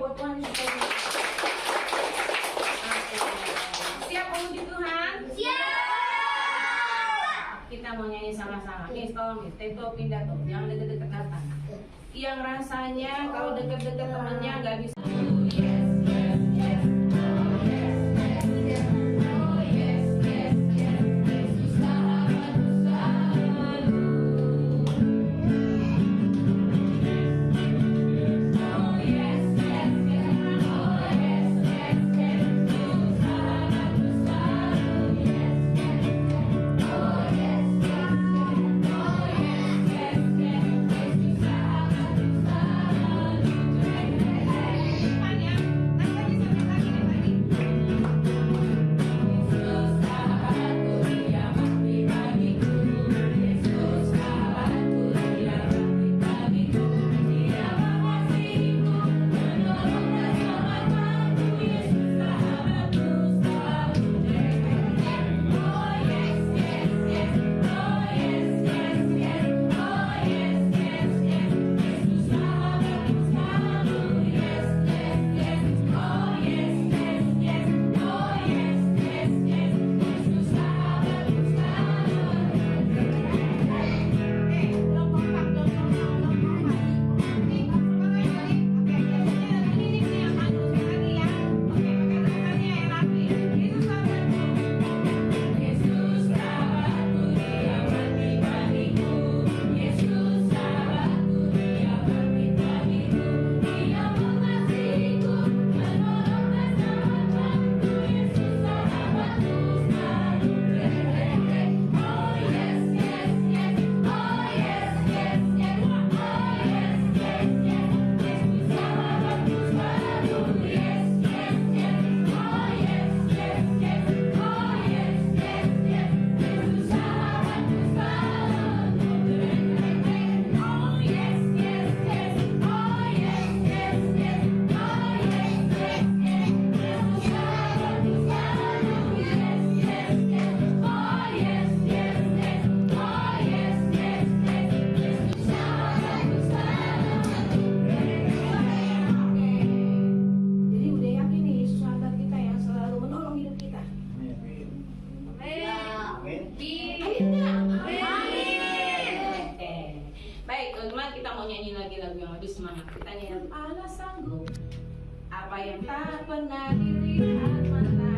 buat Tuhan Yesus. Siap memuji Tuhan? Siap. Kita mau nyanyi sama-sama. Nih, tolong nih, Teto pindah tuh, jangan deket-deket datang. Yang rasanya kalau deket-deket temennya nggak bisa. Apa yang tak pernah dilihat mata.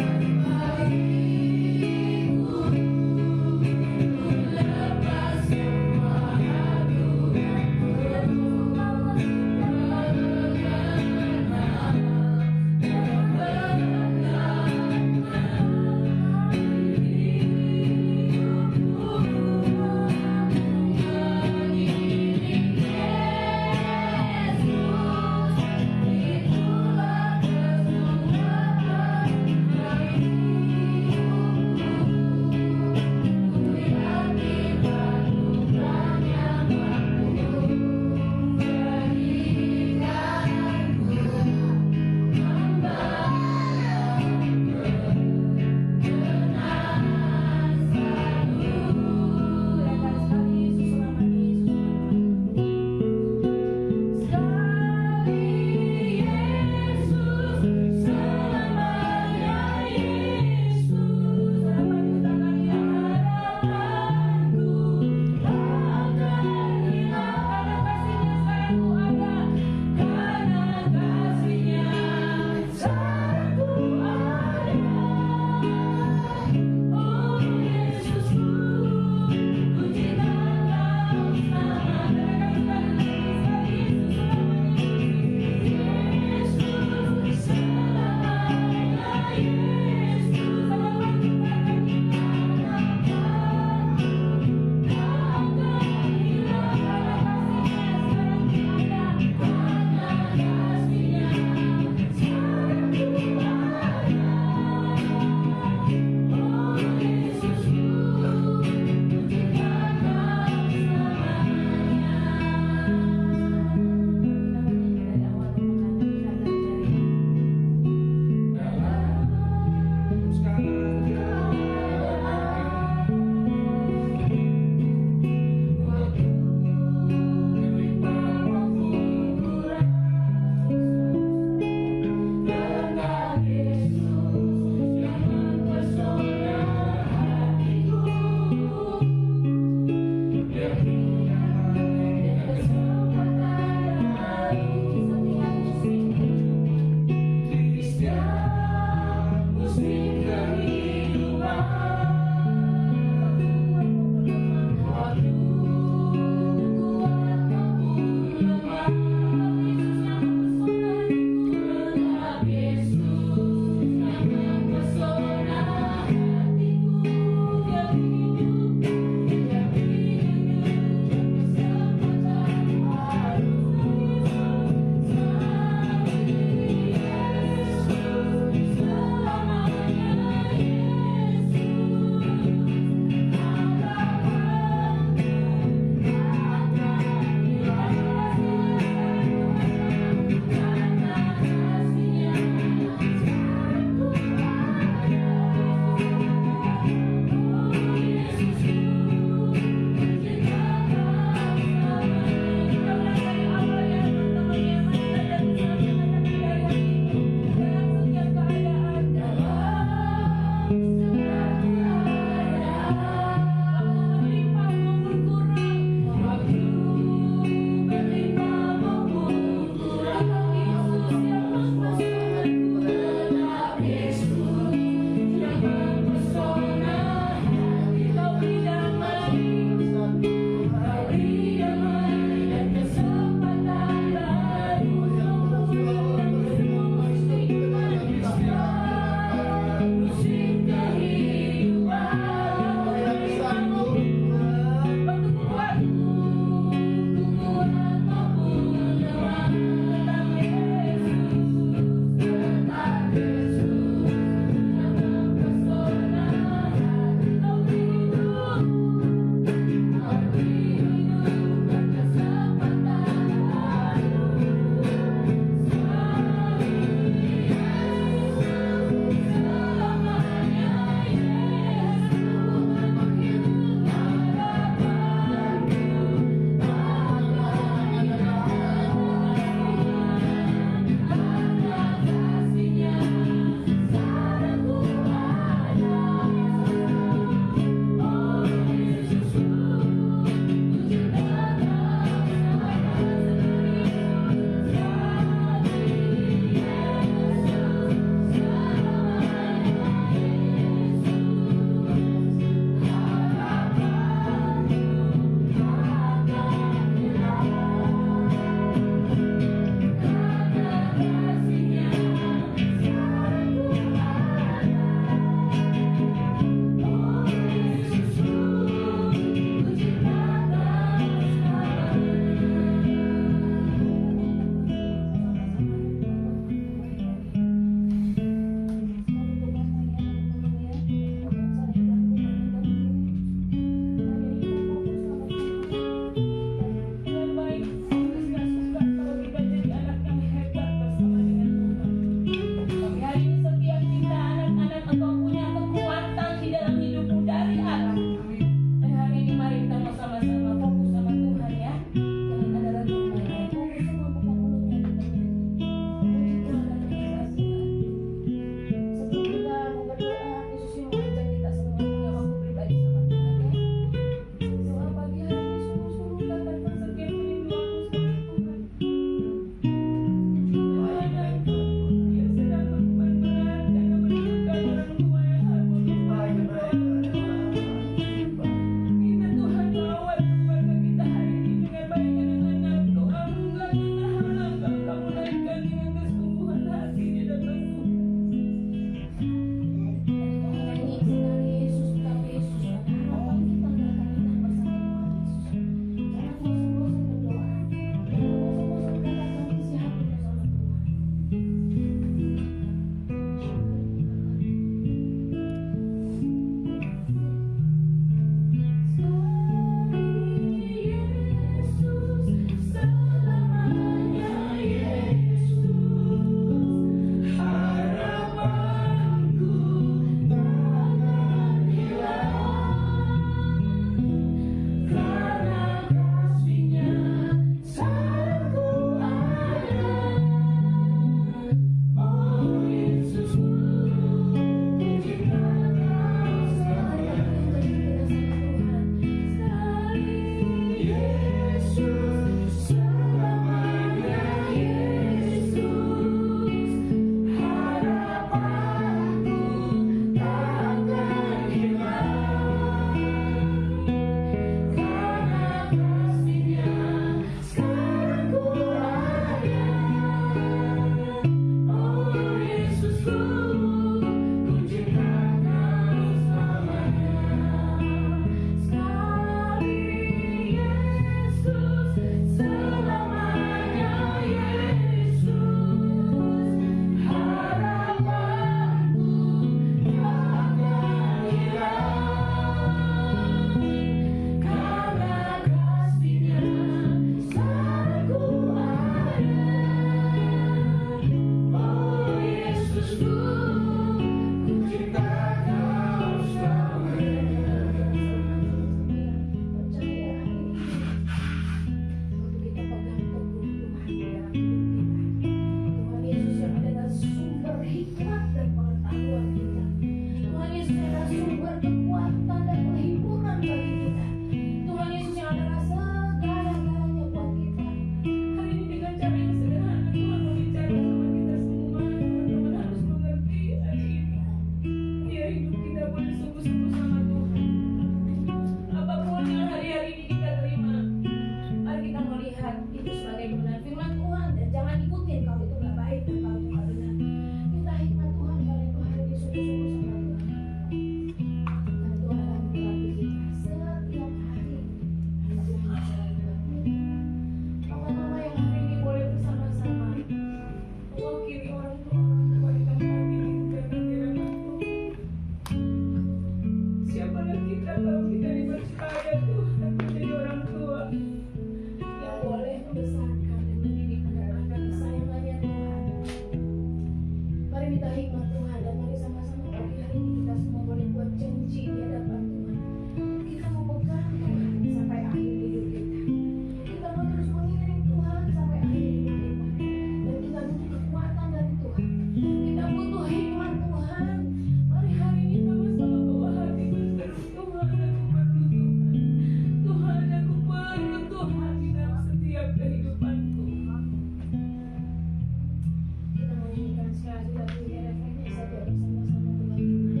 sia-sia tidak rasanya saja bersama-sama dengan Ibu.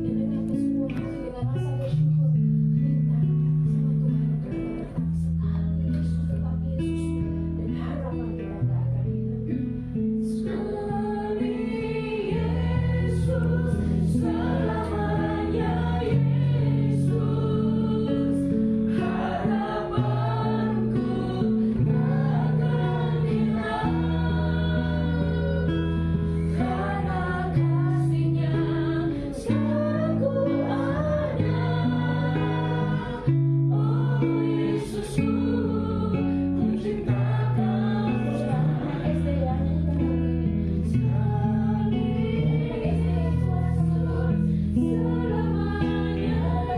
Dengan kesemua hati dengan rasa bersyukur minta sama Tuhan untuk datang sekali Yesus, tetapi Yesus dan harapan kita tidak akan hilang. Sekali Yesus, selamanya Yesus, harapanku takkan hilang. Karena kasih-Nya sekarang ku ada. Oh Yesusku, ku cinta Kau. Anak SD yang kita ini sekali SD suara sama selamanya dan harapanku tak akan hilang.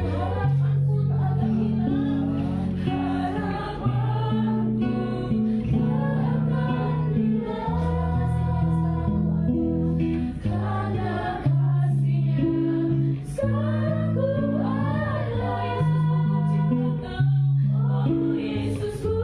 Harapanku tak akan hilang. Karena kasih-Nya sekarang ku ada. Yesusku, ku cinta Kau. Oh Yesusku,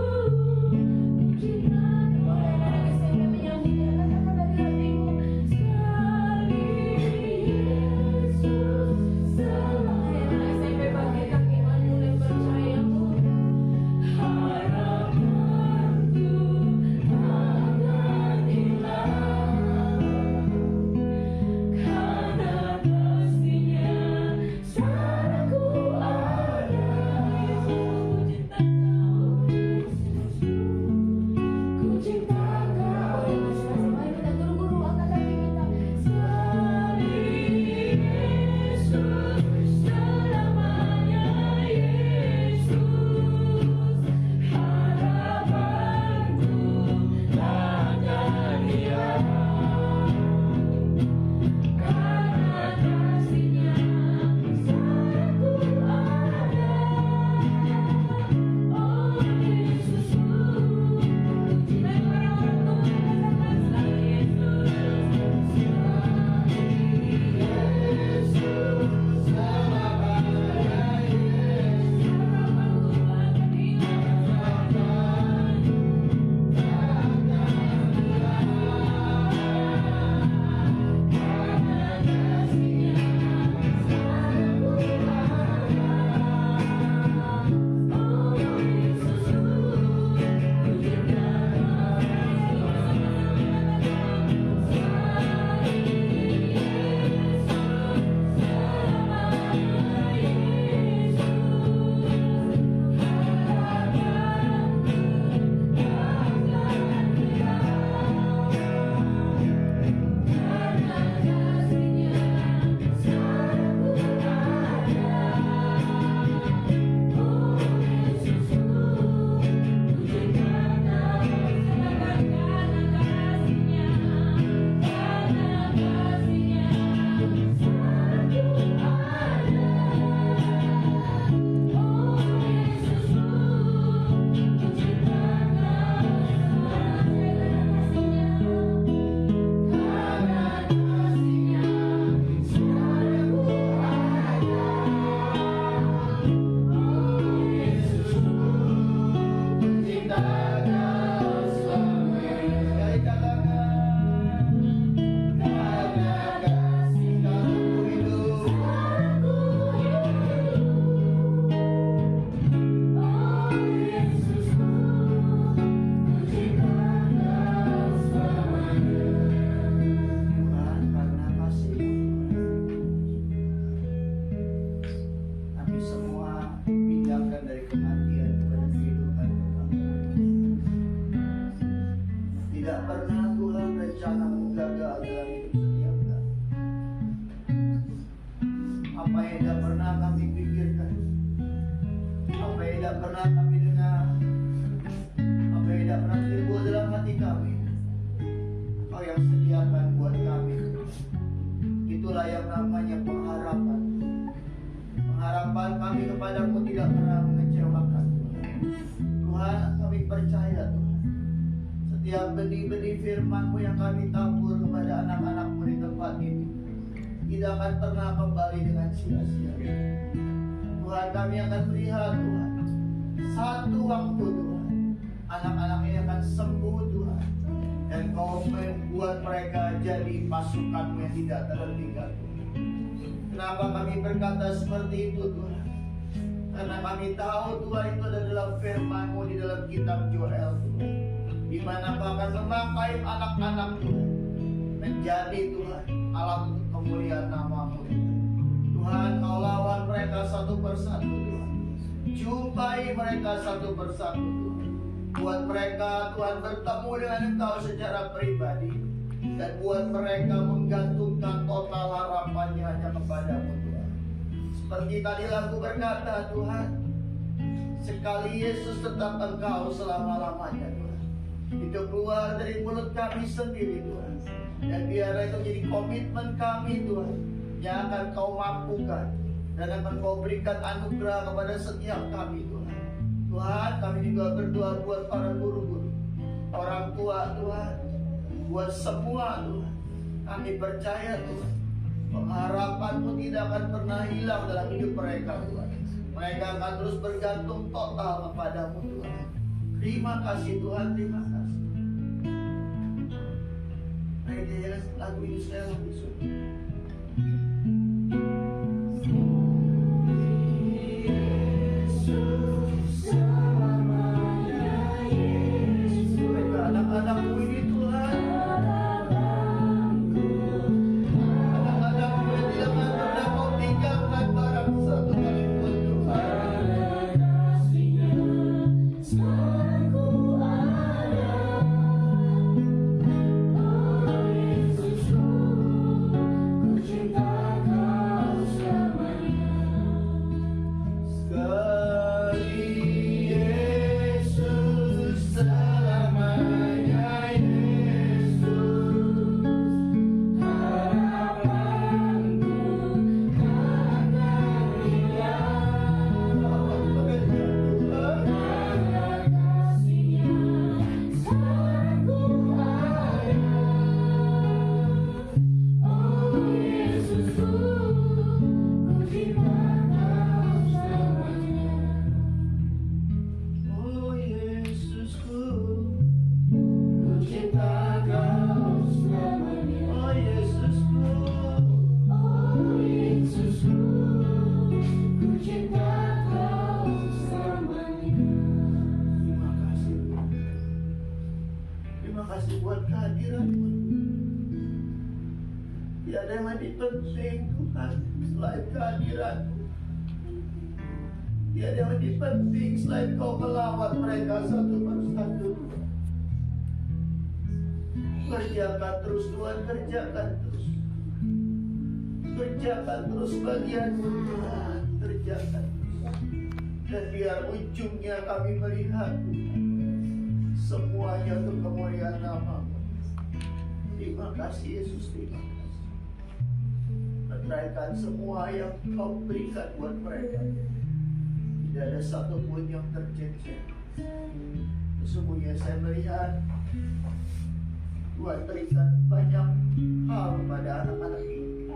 ku cinta Kau. Anak SMP menyambutnya, katakan dari hatimu sekali Yesus, selamanya. Anak SMP bangkitkan imanmu dan percayamu. Harapanku takkan hilang. Karena kasih-Nya sekarang ku ada. Ku cinta Kau. Mari kita guru-guru angkat kaki kita. Sekali Yesus, selamanya Yesus, harapanku takkan hilang. Karena kasih-Nya sekarang ku ada. Oh Yesusku, dan orang-orang tua katakan sekali Yesus, harapanku takkan Setiap benih-benih firman-Mu yang kami tabur kepada anak-anak-Mu di tempat ini tidak akan pernah kembali dengan sia-sia. Tuhan, kami akan melihat Tuhan, satu waktu Tuhan, anak-anak ini akan sembuh Tuhan. Dan Kau membuat mereka jadi pasukan yang tidak terhentikan. Kenapa kami berkata seperti itu Tuhan? Karena kami tahu Tuhan itu ada dalam firman-Mu di dalam kitab Joel Tuhan, di mana Kau akan memakai anak-anak Tuhan menjadi Tuhan alat untuk kemuliaan nama-Mu Tuhan. Tuhan, Kau lawan mereka satu persatu Tuhan. Jumpai mereka satu persatu Tuhan. Buat mereka Tuhan bertemu dengan Engkau secara pribadi. Dan buat mereka menggantungkan total harapannya hanya kepada-Mu Tuhan. Seperti tadi lagu berkata Tuhan, sekali Yesus tetap Engkau selama-lamanya Tuhan. Itu keluar dari mulut kami sendiri Tuhan. Dan biar itu jadi komitmen kami Tuhan, yang akan Kau mampukan dan akan Kau berikan anugerah kepada setiap kami Tuhan. Tuhan, kami juga berdoa buat para guru-guru, orang tua Tuhan, buat semua Tuhan. Kami percaya Tuhan, pengharapan-Mu tidak akan pernah hilang dalam hidup mereka Tuhan. Mereka akan terus bergantung total kepada-Mu Tuhan. Terima kasih Tuhan, terima kasih. Mari dia lagu ini saya lagi suka. Anak-anakmu ini Tuhan, anak-anakmu yang tidak akan pernah Kau tinggalkan barang satu kali pun Tuhan. Tiada yang lebih penting Tuhan selain kehadiran-Mu. Tiada yang lebih penting selain Kau melawat mereka satu persatu. Kerjakan terus Tuhan, kerjakan terus. Kerjakan terus bagian-Mu Tuhan, kerjakan terus. Dan biar ujungnya kami melihat Tuhan, semuanya untuk kemuliaan nama-Mu. Terima kasih Yesus, terima kasih. Meneraikan semua yang Kau berikan buat mereka. Tidak ada satupun yang tercecer. Sesungguhnya saya melihat Tuhan berikan banyak hal pada anak-anak ini.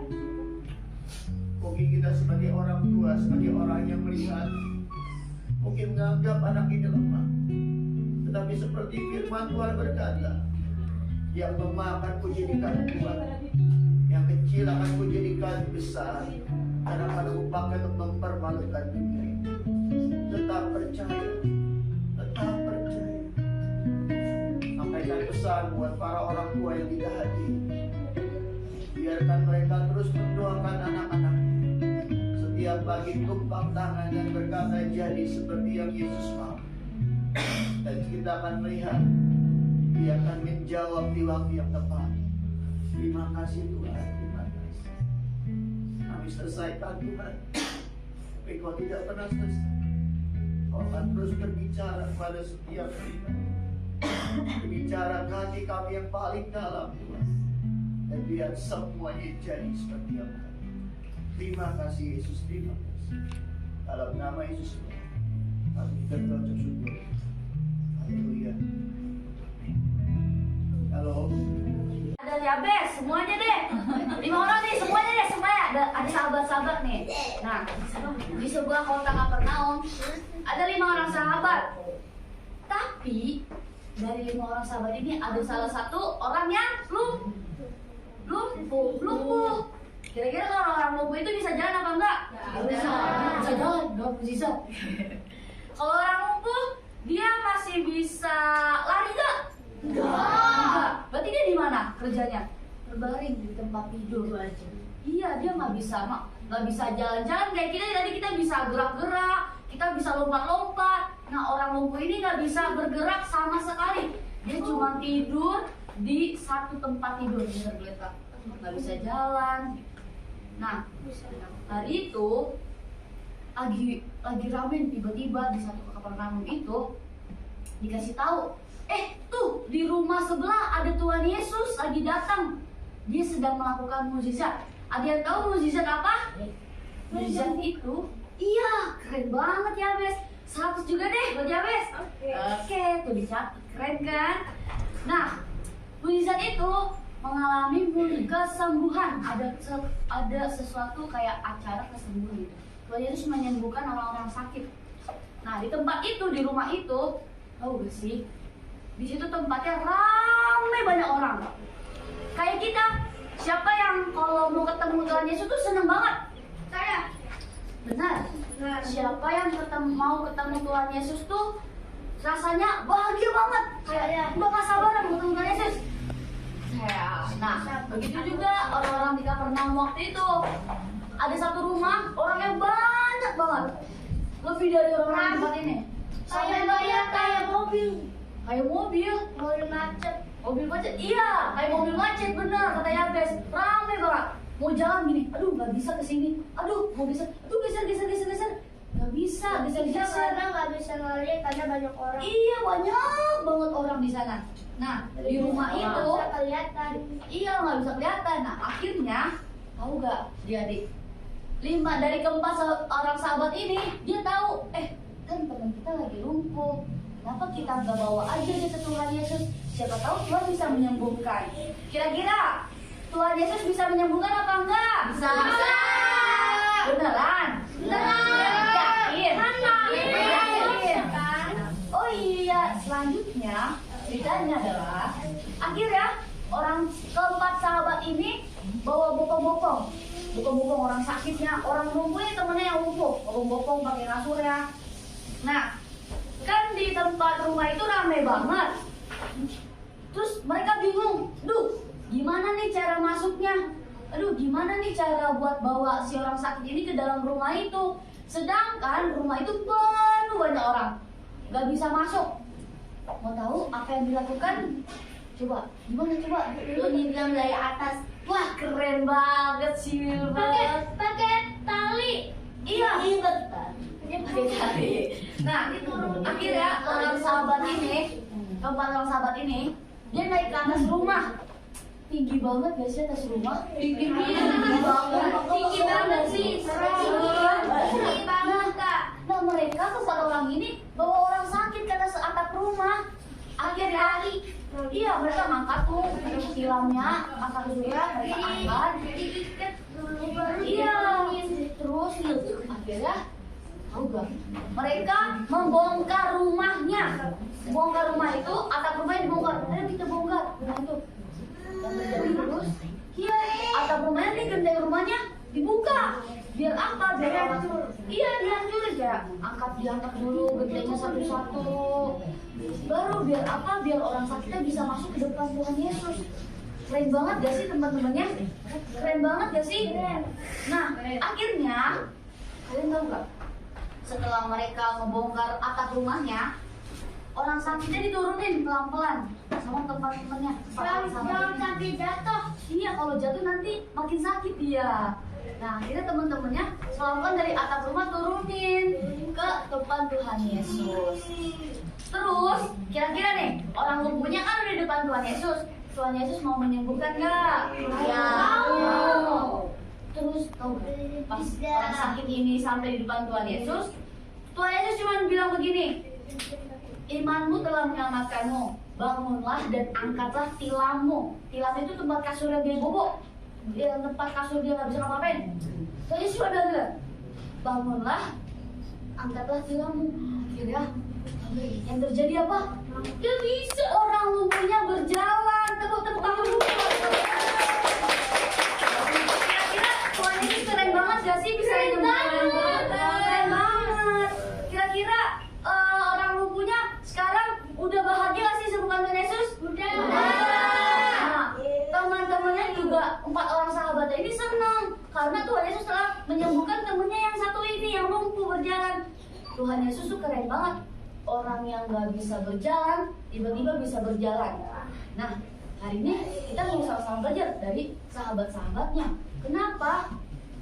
Mungkin kita sebagai orang tua, sebagai orang yang melihat, mungkin menganggap anak ini lemah. Tetapi seperti firman Tuhan berkata, yang lemah akan Kujadikan kuat, yang kecil akan Kujadikan besar, dan akan Kupakai untuk mempermalukan dunia ini. Tetap percaya, tetap percaya. Sampaikan pesan buat para orang tua yang tidak hadir. Biarkan mereka terus mendoakan anak-anak. Setiap pagi tumpang tangan dan berkata jadi seperti yang Yesus mau. Dan kita akan melihat Dia akan menjawab di waktu yang tepat. Terima kasih Tuhan, terima kasih. Kami selesaikan Tuhan, tapi Kau tidak pernah selesai. Kau akan terus berbicara kepada setiap kita. Berbicara ke hati kami yang paling dalam Tuhan. Dan biar semuanya jadi seperti yang Kau. Terima kasih Yesus, terima kasih. Dalam nama Yesus kami berucap syukur. Haleluya. Halo. Ada diabetes semuanya deh. 5 orang nih semuanya deh, semuanya ada sahabat-sahabat nih. Nah, di sebuah kota Kapernaum ada 5 orang sahabat. Tapi dari 5 orang sahabat ini ada salah satu orang yang lumpuh. Kira-kira kalau orang lumpuh itu bisa jalan apa enggak? Bisa jalan, enggak bisa. Kalau orang lumpuh, dia masih bisa lari enggak? Enggak. Berarti dia di mana kerjanya? Berbaring di tempat tidur aja. Iya, dia nggak bisa jalan-jalan kayak kita. Tadi kita bisa gerak-gerak, kita bisa lompat-lompat. Nah, orang lumpuh ini nggak bisa bergerak sama sekali. Dia cuma tidur di satu tempat tidur, tergeletak, nggak bisa jalan. Nah, hari itu lagi rame, tiba-tiba di satu Kapernaum itu dikasih tahu, tuh di rumah sebelah ada Tuhan Yesus lagi datang. Dia sedang melakukan mukjizat. Ada yang tahu mukjizat apa? Mukjizat itu, iya, keren banget ya, Bes. 100 juga deh buat ya, Bes. Oke, tuh dicatat, keren kan? Nah, mukjizat itu mengalami kesembuhan. Ada sesuatu kayak acara kesembuhan gitu. Tuhan Yesus menyembuhkan orang-orang sakit. Nah, di tempat itu, di rumah itu, tahu gak sih? Di situ tempatnya ramai banyak orang. Kayak kita, siapa yang kalau mau ketemu Tuhan Yesus tuh seneng banget? Saya. Benar. Siapa yang mau ketemu Tuhan Yesus tuh rasanya bahagia banget. Kayak udah gak sabaran mau ketemu Tuhan Yesus. Nah, begitu juga orang-orang di Kapernaum waktu itu. Ada satu rumah, orangnya banyak banget. Lebih dari orang-orang di tempat ini. Kayak mobil. Kayak mobil macet. Iya, kayak mobil macet, bener kata Yabes. Rame banget. Mau jalan gini, aduh nggak bisa kesini. Aduh mau bisa, aduh geser. Nggak bisa, geser. Nggak bisa ngeliat karena banyak orang. Iya, banyak banget orang di sana. Nah, di rumah itu Nggak bisa kelihatan. iya nggak bisa kelihatan. Nah, akhirnya tahu gak adik? 5 dari keempat orang sahabat ini dia tahu, kan teman kita lagi lumpuh. Kenapa kita nggak bawa aja dia ke Tuhan Yesus? Siapa tahu Tuhan bisa menyembuhkan. Kira-kira Tuhan Yesus bisa menyembuhkan apa enggak? Bisa. Beneran? Yakin? Oh iya, selanjutnya ceritanya adalah akhirnya orang keempat sahabat ini bawa bopong-bopong orang sakitnya, orang lumpuhnya temennya yang lumpuh, bopong-bopong pakai kasur ya. Nah, kan di tempat rumah itu ramai banget. Terus mereka bingung, gimana nih cara masuknya? Gimana nih cara buat bawa si orang sakit ini ke dalam rumah itu? Sedangkan rumah itu penuh banyak orang, gak bisa masuk. Mau tahu apa yang dilakukan? Coba, gimana coba? Lu nyiram dari atas. Wah, keren banget sih, Wilbert. Pakai tali. Iya, pakai tali. Nah, itu akhirnya keempat orang sahabat ini, dia naik ke atas rumah. Tinggi banget gak sih atas rumah? Tinggi banget sih. Tinggi banget, Kak. Nah, mereka keempat orang ini bawa orang sakit ke atas atap rumah. Akhirnya iya, mereka ngangkat tuh tilamnya, angkat mereka angkat. Iya, terus akhirnya tahu gak? Mereka membongkar rumahnya. Bongkar rumah itu, atap rumahnya dibongkar. Ayo kita bongkar rumah itu. Terus, iya, atap rumahnya nih, genteng rumahnya dibuka. Biar apa? Biar iya, dihancurin ya. Diangkat dulu gentengnya satu-satu. Baru biar apa? Biar orang sakitnya bisa masuk ke depan Tuhan Yesus. Keren banget gak sih teman-temannya? Keren banget gak sih? Nah, akhirnya kalian tahu gak? Setelah mereka membongkar atap rumahnya, orang sakitnya diturunin pelan-pelan sama teman-temannya. Jangan sampai jatuh. Iya, kalau jatuh nanti makin sakit dia. Nah, akhirnya teman-temannya pelan-pelan dari atap rumah turunin ke depan Tuhan Yesus. Terus, kira-kira nih, orang lumpuhnya kan udah di depan Tuhan Yesus. Tuhan Yesus mau menyembuhkan nggak? Ya. Terus, tahu nggak? Pas orang sakit ini sampai di depan Tuhan Yesus cuma bilang begini, imanmu telah menyelamatkanmu, bangunlah dan angkatlah tilammu. Tilam itu tempat kasur yang dia bobok, tempat kasur dia nggak bisa ngapain. Tuhan Yesus cuma bilang, bangunlah, angkatlah tilammu. Akhirnya Yang terjadi apa? Gak bisa, orang lumpuhnya berjalan. Tepuk-tepuk tangan dulu. Kira-kira Tuhan ini keren banget gak sih? Bisa keren banget. Keren banget. Kira-kira orang lumpuhnya sekarang udah bahagia gak sih sembuhkan Tuhan Yesus? Udah. Nah, teman-temannya juga 4 orang sahabatnya ini senang karena Tuhan Yesus telah menyembuhkan temennya yang satu ini yang lumpuh berjalan. Tuhan Yesus tuh keren banget. Orang yang gak bisa berjalan tiba-tiba bisa berjalan. Nah, hari ini kita mau sama-sama belajar dari sahabat-sahabatnya. Kenapa?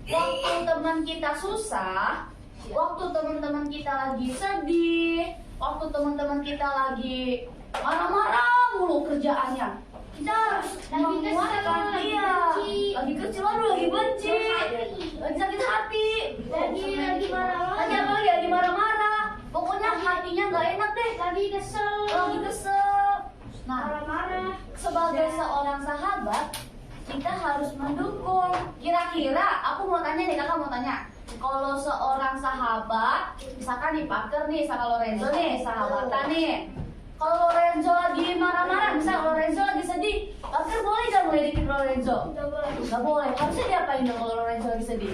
Waktu teman kita susah, waktu teman-teman kita lagi sedih, waktu teman-teman kita lagi marah-marah mulu kerjaannya, kita harus menguatkan dia. Lagi kecil, aduh, lagi benci, lagi sakit hati, lagi marah-marah, lagi marah-marah. Pokoknya hatinya nggak enak deh, lagi kesel. Nah, marah-marah. Sebagai seorang sahabat, kita harus mendukung. Kira-kira, aku mau tanya nih, kakak mau tanya. Kalau seorang sahabat, misalkan nih Parker nih sama Lorenzo nih, sahabatan nih. Kalau Lorenzo lagi marah-marah, misalnya Lorenzo lagi sedih, Parker boleh gak ngeledekin Lorenzo? Gak boleh. Harusnya diapain dong kalau Lorenzo lagi sedih?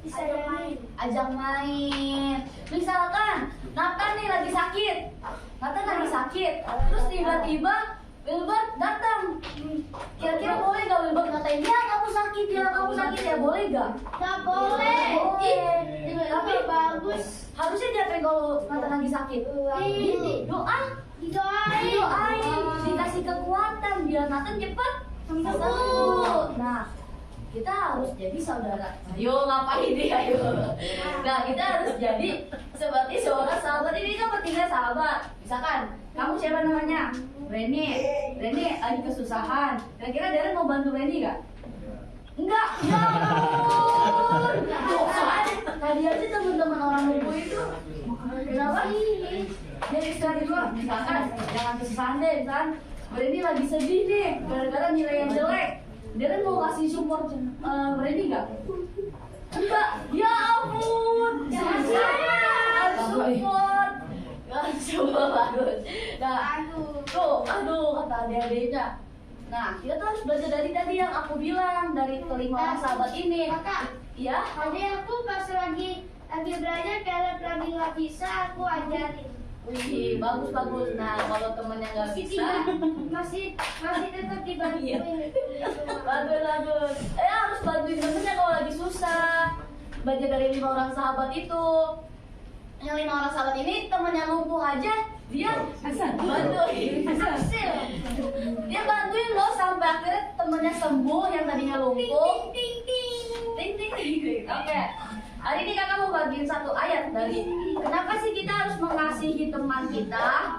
Bisa main. Ajak main. Misalkan Nathan nih lagi sakit, terus tiba-tiba Wilbert datang. Kira-kira boleh gak Wilbert ngatain dia kamu sakit ya, boleh gak? Gak boleh. Tapi bagus. Harusnya diapain kalau Nathan lagi sakit? Didoain, dikasih kekuatan biar Nathan cepat sembuh. Nah, kita harus jadi saudara. Ayo ngapain dia, ayo. Nah, kita harus jadi seperti seorang sahabat. Ini kan pentingnya sahabat. Misalkan kamu siapa namanya? Reni lagi kesusahan. Kira-kira Darren mau bantu Reni gak? Enggak. Tadi aja teman-teman orang lumpuh itu kenapa? Dia istirahat dulu. Misalkan jangan kesusahan deh, misalkan Reni lagi sedih nih gara-gara nilai yang jelek. Darren mau kasih support Reni gak? Enggak. Ya ampun. Harus support. Coba bagus. Nah, aduh kata adik-adiknya. Nah, kita tuh harus belajar dari tadi yang aku bilang dari kelima orang sahabat ini. Kakak, Ya, tadi aku pas lagi belajar kalau lagi nggak bisa aku ajarin. wih, bagus. Nah, kalau temennya nggak bisa, masih tetap dibantuin. bagus. Harus bantuin temennya kalau lagi susah. Belajar dari 5 orang sahabat itu. Yang 5 orang sahabat ini temennya lumpuh aja, dia bantuin. Dia bantuin loh sampai akhirnya temennya sembuh yang tadinya lumpuh. Ting. Oke. Hari ini kakak mau bagiin satu ayat dari kenapa sih kita harus mengasihi teman kita.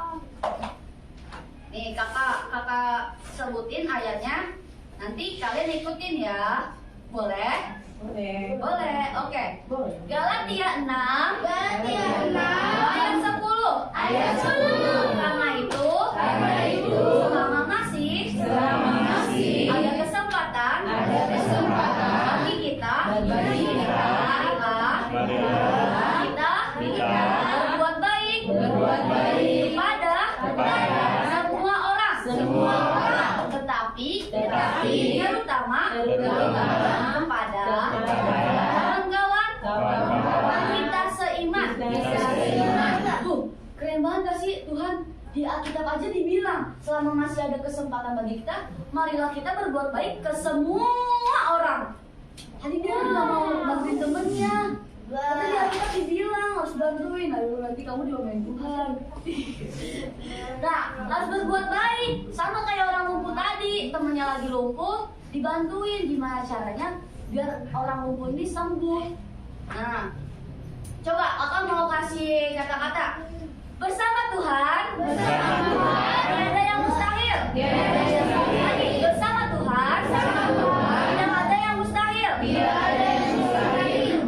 Nih kakak sebutin ayatnya. Nanti kalian ikutin ya. Boleh? Boleh. Oke. Galatia 6 ayat 10. Karena itu selama masih ada kesempatan bagi kita kita berbuat baik kepada semua orang. Tetapi terutama kepada kawan-kawan kita seiman. Keren banget gak sih Tuhan? Di Alkitab aja dibilang selama masih ada kesempatan bagi kita, marilah kita berbuat baik ke semua orang. Tadi dia bilang mau bantuin temennya. Tapi di Alkitab dibilang harus bantuin. Ayo nanti kamu diomelin Tuhan. Nah, harus berbuat baik. Sama kayak orang lumpuh tadi, temennya lagi lumpuh, dibantuin. Gimana caranya biar orang lumpuh ini sembuh? Nah, coba kakak mau kasih kata-kata. Bersama Tuhan, tidak ada yang mustahil. Lagi, bersama Tuhan, tidak ada yang mustahil.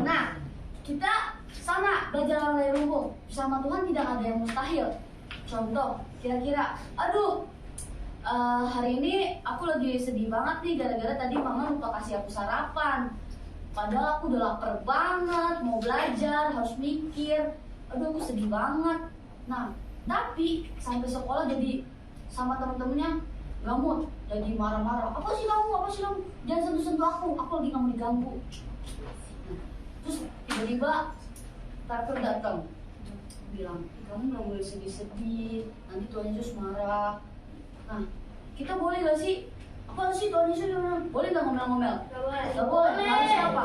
Nah, kita sama belajar dari lumpuh. Bersama Tuhan tidak ada yang mustahil. Contoh, kira-kira, aduh, hari ini aku lagi sedih banget nih gara-gara tadi mama lupa kasih aku sarapan. Padahal aku udah lapar banget, mau belajar, harus mikir. Aduh, aku sedih banget. Nah, tapi sampai sekolah jadi sama temen-temennya gamut, jadi marah-marah. Apa sih kamu? Jangan sentuh-sentuh aku lagi nggak mau diganggu. Terus tiba-tiba Parker datang, bilang, kamu nggak boleh sedih-sedih, nanti Tuhan Yesus marah. Nah, kita boleh gak sih? Apa sih Tuhan Yesus bilang? Boleh nggak ngomel-ngomel? Nggak boleh. Harus apa?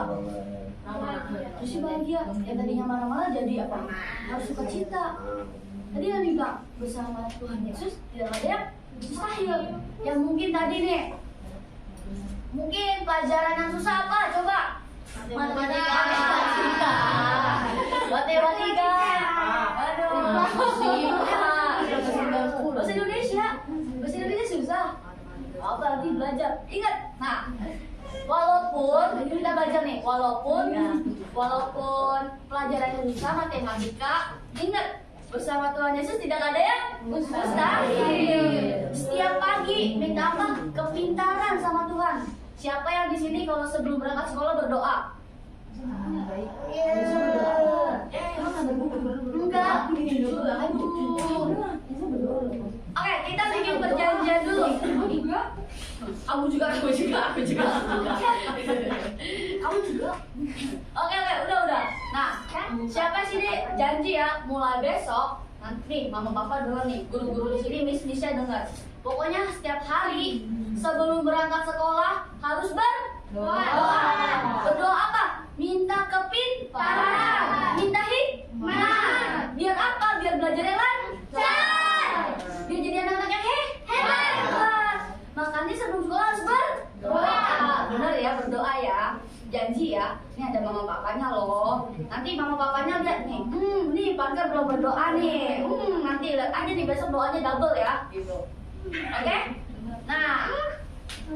Terus bahagia. Yang tadinya marah-marah jadi apa? Harus sukacita. Tadi kan bilang bersama Tuhan Yesus tidak ada yang mustahil. Yang mungkin tadi nih, mungkin pelajaran yang susah apa? Coba. Matematika. Aduh. Bahasa Indonesia susah. Apalagi belajar. Ingat. Nah, walaupun kita belajar nih, walaupun pelajarannya susah matematika, ingat bersama Tuhan Yesus tidak ada yang mustahil. Setiap pagi minta apa? Kepintaran sama Tuhan. Siapa yang di sini kalau sebelum berangkat sekolah berdoa? Enggak. Oke, kita bikin perjanjian dulu. Kamu juga. Kamu juga. Oke, udah. Nah, siapa sini janji ya mulai besok nanti mama papa dengar nih, guru-guru di sini Miss Nisha dengar. Pokoknya setiap hari sebelum berangkat sekolah harus berdoa. Berdoa apa? Minta kepintaran, minta hikmah. Biar apa? Biar belajarnya lancar. Biar jadi anak-anak yang hebat. Makanya sebelum sekolah harus berdoa. Benar ya, berdoa ya. Janji ya. Ini ada mama papanya loh. Nanti mama papanya lihat nih. Nih Parker belum berdoa nih. Nanti lihat aja nih besok doanya double ya. Gitu. Oke? Nah,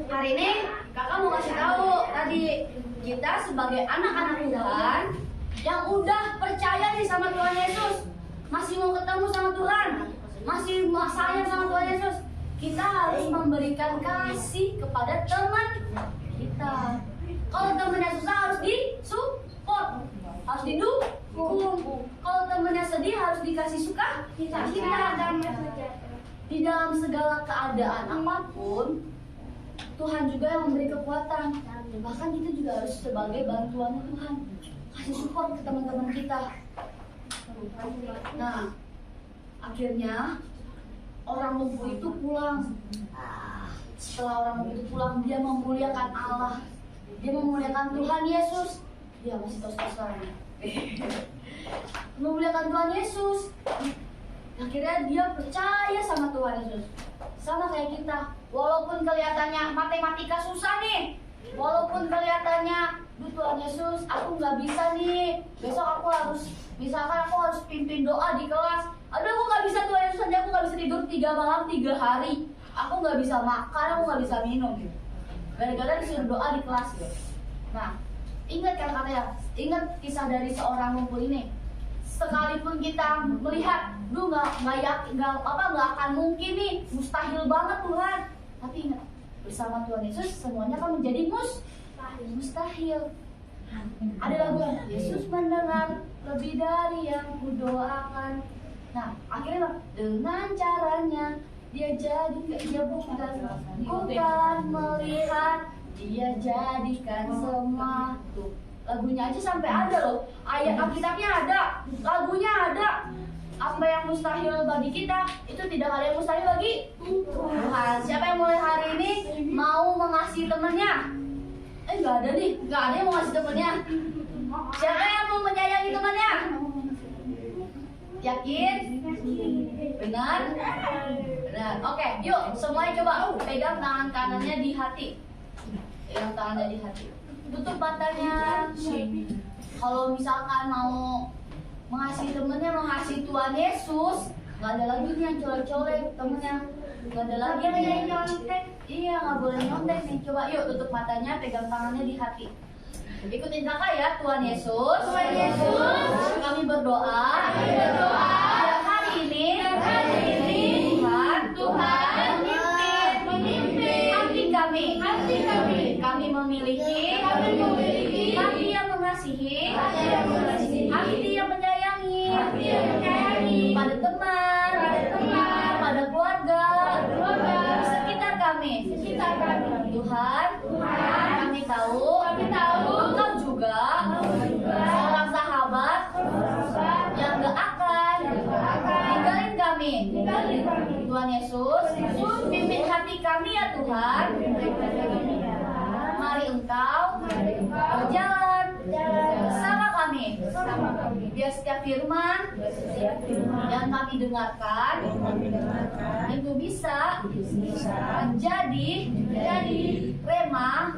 hari ini kakak mau kasih tahu tadi kita sebagai anak-anak Tuhan yang udah percaya nih sama Tuhan Yesus, masih mau ketemu sama Tuhan, masih sayang sama Tuhan Yesus, kita harus memberikan kasih kepada teman kita. Kalau temennya susah harus disupport, harus didukung. Kalau temennya sedih harus dikasih suka kita. Di dalam segala keadaan apapun, Tuhan juga yang memberi kekuatan. Bahkan kita juga harus sebagai bantuan Tuhan, kasih support ke teman-teman kita. Nah, akhirnya orang lumpuh itu pulang. Setelah orang lumpuh itu pulang, dia memuliakan Allah, dia memuliakan Tuhan Yesus. Dia masih tos-tosan. Memuliakan Tuhan Yesus. Akhirnya dia percaya sama Tuhan Yesus. Sama kayak kita. Walaupun kelihatannya matematika susah nih, walaupun kelihatannya, Tuhan Yesus, aku nggak bisa nih. Besok aku harus, misalkan aku harus pimpin doa di kelas. Aduh, aku nggak bisa Tuhan Yesus, aku nggak bisa tidur 3 malam 3 hari. Aku nggak bisa makan, aku nggak bisa minum. Gara-gara disuruh doa di kelas. Nah, ingat kan katanya, ingat kisah dari seorang lumpuh ini. Sekalipun kita melihat, nggak akan mungkin nih, mustahil banget Tuhan. Tapi ingat, bersama Tuhan Yesus semuanya akan menjadi mustahil. Ada lagu Yesus mendengar lebih dari yang kudoakan. Nah, akhirnya dengan caranya dia bukan melihat, dia jadikan semua. Tuh, lagunya aja sampai ada loh. Ayat Alkitabnya ada, lagunya ada. Apa yang mustahil bagi kita, itu tidak ada yang mustahil bagi Tuhan. Siapa yang mulai hari ini mau mengasihi temannya? Nggak ada nih, nggak ada yang mau ngasih temannya. Siapa yang mau menyayangi temannya? Yakin? Benar? Benar. Oke, yuk semuanya coba pegang tangan kanannya di hati. Pegang tangannya di hati. Tutup matanya. Kalau misalkan mau mengasihi temennya, mengasihi Tuhan Yesus, nggak ada lagi nih yang colek-colek temennya, nggak ada lagi yang nyontek. Iya, nggak boleh nyontek nih. Coba yuk tutup matanya, pegang tangannya di hati. Ikutin kakak ya. Tuhan Yesus, kami berdoa. Dan hari ini Tuhan memimpin hati kami. Kami memiliki hati yang mengasihi, hati yang menyayangi. pada teman, pada keluarga, di sekitar kami. Tuhan, kami tahu Engkau juga seorang sahabat yang gak akan tinggalin kami. Tuhan Yesus, pimpin hati kami ya Tuhan. Mari Engkau berjalan bersama kami. Biar setiap firman yang kami dengarkan itu bisa menjadi rema,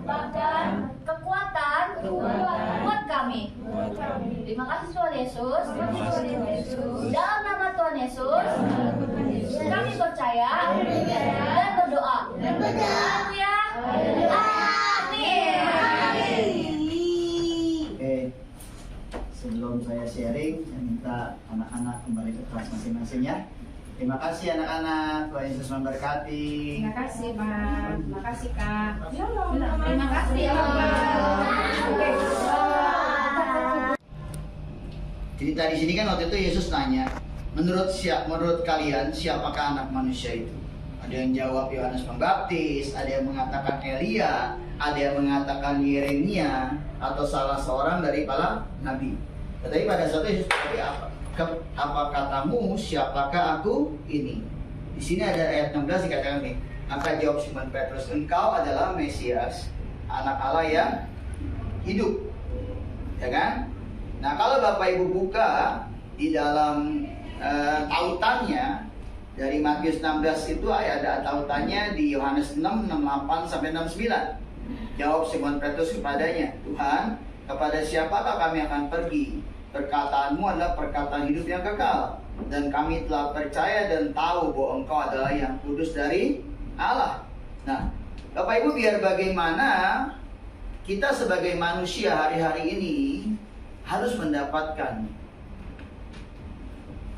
bahkan kekuatan buat kami. Terima kasih Tuhan Yesus. Dalam nama Tuhan Yesus kami percaya dan berdoa. Haleluya. Amin. Oke, sebelum saya sharing, saya minta anak-anak kembali ke kelas masing-masing ya. Terima kasih anak-anak, Tuhan Yesus memberkati. Terima kasih, Pak. Terima kasih, Kak. Terima kasih ya Bapak. Cerita di sini kan waktu itu Yesus nanya, menurut kalian siapakah anak manusia itu? Ada yang jawab Yohanes Pembaptis, ada yang mengatakan Elia, ada yang mengatakan Yeremia, atau salah seorang dari para nabi. Tetapi pada saat itu Yesus berkata, apa katamu, siapakah aku ini? Di sini ada ayat 16 dikatakan nih, maka jawab Simon Petrus, engkau adalah Mesias, anak Allah yang hidup. Ya kan? Nah, kalau Bapak Ibu buka di dalam tautannya dari Matius 16 itu ada tautannya di Yohanes 6, 68 sampai 69. Jawab Simon Petrus kepadanya, Tuhan, kepada siapakah kami akan pergi? Perkataanmu adalah perkataan hidup yang kekal, dan kami telah percaya dan tahu bahwa Engkau adalah yang kudus dari Allah. Nah, Bapak Ibu, biar bagaimana kita sebagai manusia hari-hari ini harus mendapatkan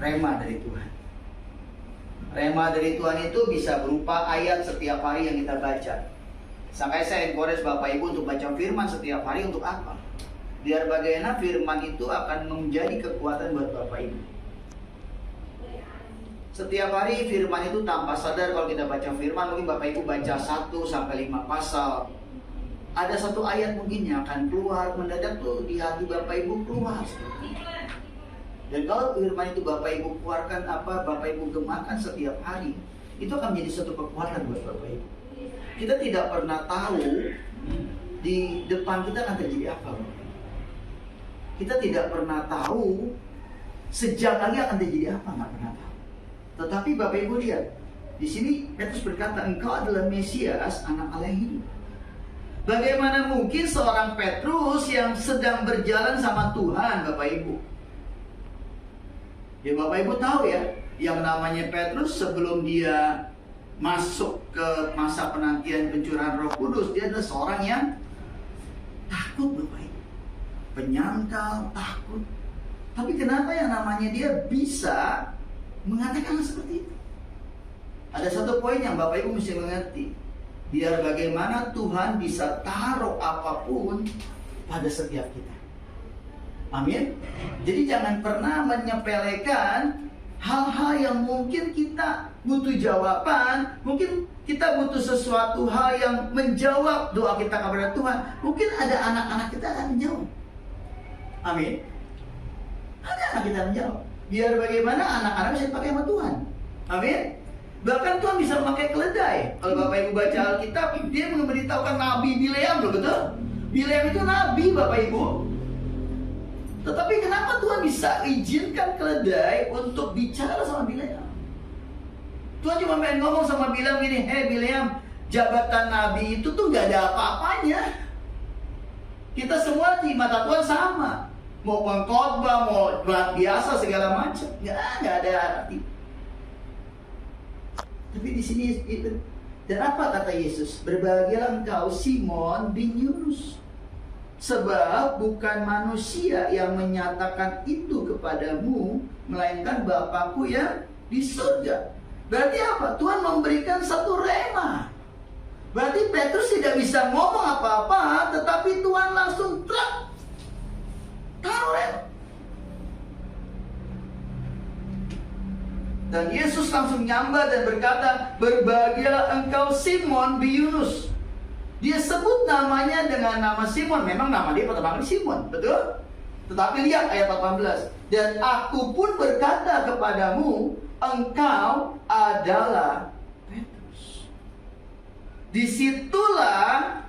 rema dari Tuhan. Rema dari Tuhan itu bisa berupa ayat setiap hari yang kita baca. Sampai saya encourage Bapak Ibu untuk baca firman setiap hari. Untuk apa? Biar bagaimana firman itu akan menjadi kekuatan buat Bapak Ibu. Setiap hari firman itu tanpa sadar kalau kita baca firman, mungkin Bapak Ibu baca 1 sampai 5 pasal. Ada satu ayat mungkin yang akan keluar mendadak tuh di hati Bapak Ibu keluar. Dan kalau firman itu Bapak Ibu keluarkan Bapak Ibu gemakan setiap hari, itu akan menjadi satu kekuatan buat Bapak Ibu. Kita tidak pernah tahu di depan kita akan terjadi apa. Kita tidak pernah tahu sejak lagi akan terjadi apa, nggak pernah tahu. Tetapi Bapak Ibu lihat, di sini Petrus berkata, engkau adalah Mesias, anak Allah yang hidup. Bagaimana mungkin seorang Petrus yang sedang berjalan sama Tuhan, Bapak Ibu? Ya Bapak Ibu tahu ya, yang namanya Petrus sebelum dia masuk ke masa penantian pencurahan Roh Kudus, dia adalah seorang yang takut, Bapak Ibu. Penyangkal, takut. Tapi kenapa yang namanya dia bisa mengatakan seperti itu? Ada satu poin yang Bapak Ibu mesti mengerti. Biar bagaimana Tuhan bisa taruh apapun pada setiap kita. Amin. Jadi jangan pernah menyepelekan hal-hal yang mungkin kita butuh jawaban. Mungkin kita butuh sesuatu hal yang menjawab doa kita kepada Tuhan. Mungkin ada anak-anak kita akan menjawab. Amin. Ada anak kita menjawab. Biar bagaimana anak-anak bisa dipakai sama Tuhan. Amin. Bahkan Tuhan bisa memakai keledai. Kalau Bapak Ibu baca Alkitab, dia memberitahukan Nabi Bileam, betul? Bileam itu Nabi, Bapak Ibu. Tetapi kenapa Tuhan bisa izinkan keledai untuk bicara sama Bileam? Tuhan cuma pengen ngomong sama Bileam gini, hey Bileam, jabatan Nabi itu tuh gak ada apa-apanya. Kita semua di mata Tuhan sama. Mau pengkhotbah, mau biasa segala macam, nggak ada arti. Tapi di sini itu. Dan apa kata Yesus? Berbahagialah engkau Simon bin Yunus, sebab bukan manusia yang menyatakan itu kepadamu, melainkan Bapakku yang di surga. Berarti apa? Tuhan memberikan satu rema. Berarti Petrus tidak bisa ngomong apa-apa, tetapi Tuhan langsung taruh rema. Dan Yesus langsung nyambat dan berkata, "Berbahagialah engkau Simon bin Yunus." Dia sebut namanya dengan nama Simon. Memang nama dia pertama kali Simon, betul? Tetapi lihat ayat 18. "Dan aku pun berkata kepadamu, engkau adalah Petrus." Disitulah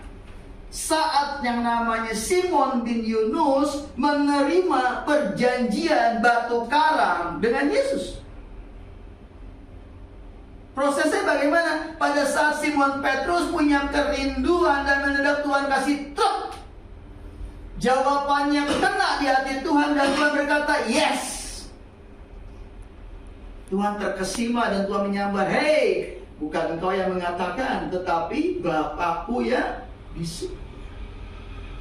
saat yang namanya Simon bin Yunus menerima perjanjian batu karang dengan Yesus. Prosesnya bagaimana? Pada saat Simon Petrus punya kerinduan dan mendadak Tuhan kasih truk, jawabannya kena di hati Tuhan dan Tuhan berkata, "Yes." Tuhan terkesima dan Tuhan menyambar, "Hei, bukan engkau yang mengatakan, tetapi Bapakku yang di surga."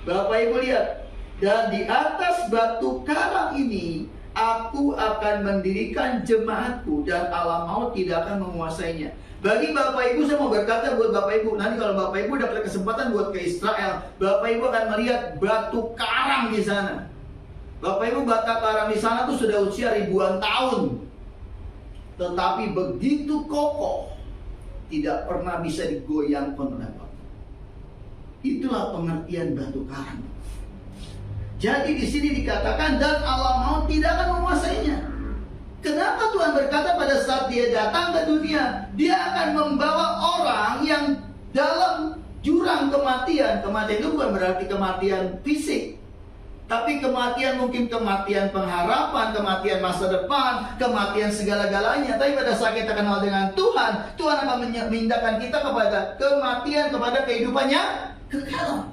Bapak Ibu lihat, dan di atas batu karang ini aku akan mendirikan jemaatku dan alam maut tidak akan menguasainya. Bagi Bapak Ibu, saya mau berkata buat Bapak Ibu, nanti kalau Bapak Ibu dapat kesempatan buat ke Israel, Bapak Ibu akan melihat batu karang di sana. Bapak Ibu, batu karang di sana tuh sudah usia ribuan tahun, tetapi begitu kokoh, tidak pernah bisa digoyangkan oleh apapun. Itulah pengertian batu karang. Jadi di sini dikatakan dan alam maut tidak akan menguasainya. Kenapa Tuhan berkata pada saat dia datang ke dunia, dia akan membawa orang yang dalam jurang kematian. Kematian itu bukan berarti kematian fisik, tapi kematian mungkin kematian pengharapan, kematian masa depan, kematian segala-galanya. Tapi pada saat kita kenal dengan Tuhan, Tuhan akan memindahkan kita kepada kematian, kepada kehidupannya kekal.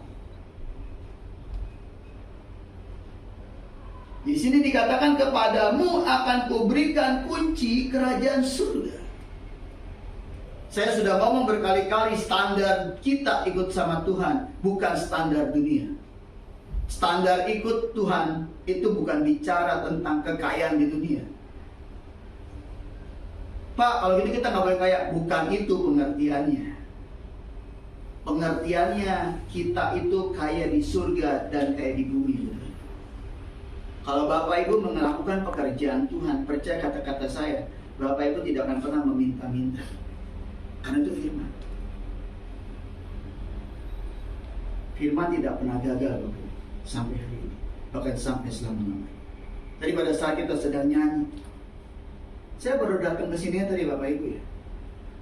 Di sini dikatakan kepadamu akan kuberikan kunci kerajaan surga. Saya sudah ngomong berkali-kali, standar kita ikut sama Tuhan bukan standar dunia. Standar ikut Tuhan itu bukan bicara tentang kekayaan di dunia. Pak, kalau gitu kita nggak boleh kaya. Bukan itu pengertiannya. Pengertiannya kita itu kaya di surga dan kaya di bumi. Kalau Bapak Ibu melakukan pekerjaan Tuhan, percaya kata-kata saya, Bapak Ibu tidak akan pernah meminta-minta. Karena itu firman. Firman tidak pernah gagal Bapak Ibu, sampai hari ini, bahkan sampai selama-lamanya. Tadi pada saat kita sedang nyanyi, saya baru datang ke sini tadi Bapak Ibu ya.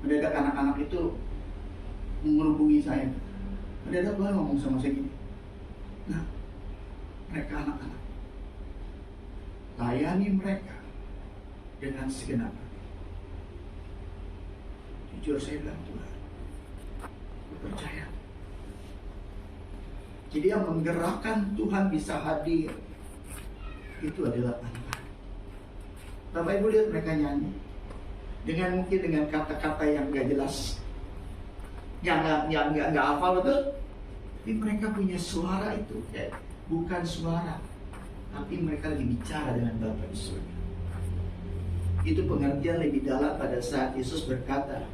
Mendadak anak-anak itu menghubungi saya. Mendadak gue ngomong sama saya gini, "Nah, mereka anak-anak, layani mereka dengan segenap hati." Jujur saya bilang, "Tuhan, aku percaya." Jadi yang menggerakkan Tuhan bisa hadir itu adalah anak-anak. Bapak Ibu lihat mereka nyanyi dengan mungkin dengan kata-kata yang gak jelas, yang nggak hafal betul, tapi mereka punya suara itu, bukan suara, tapi mereka lagi bicara dengan Bapa di surga. Itu pengertian lebih dalam pada saat Yesus berkata,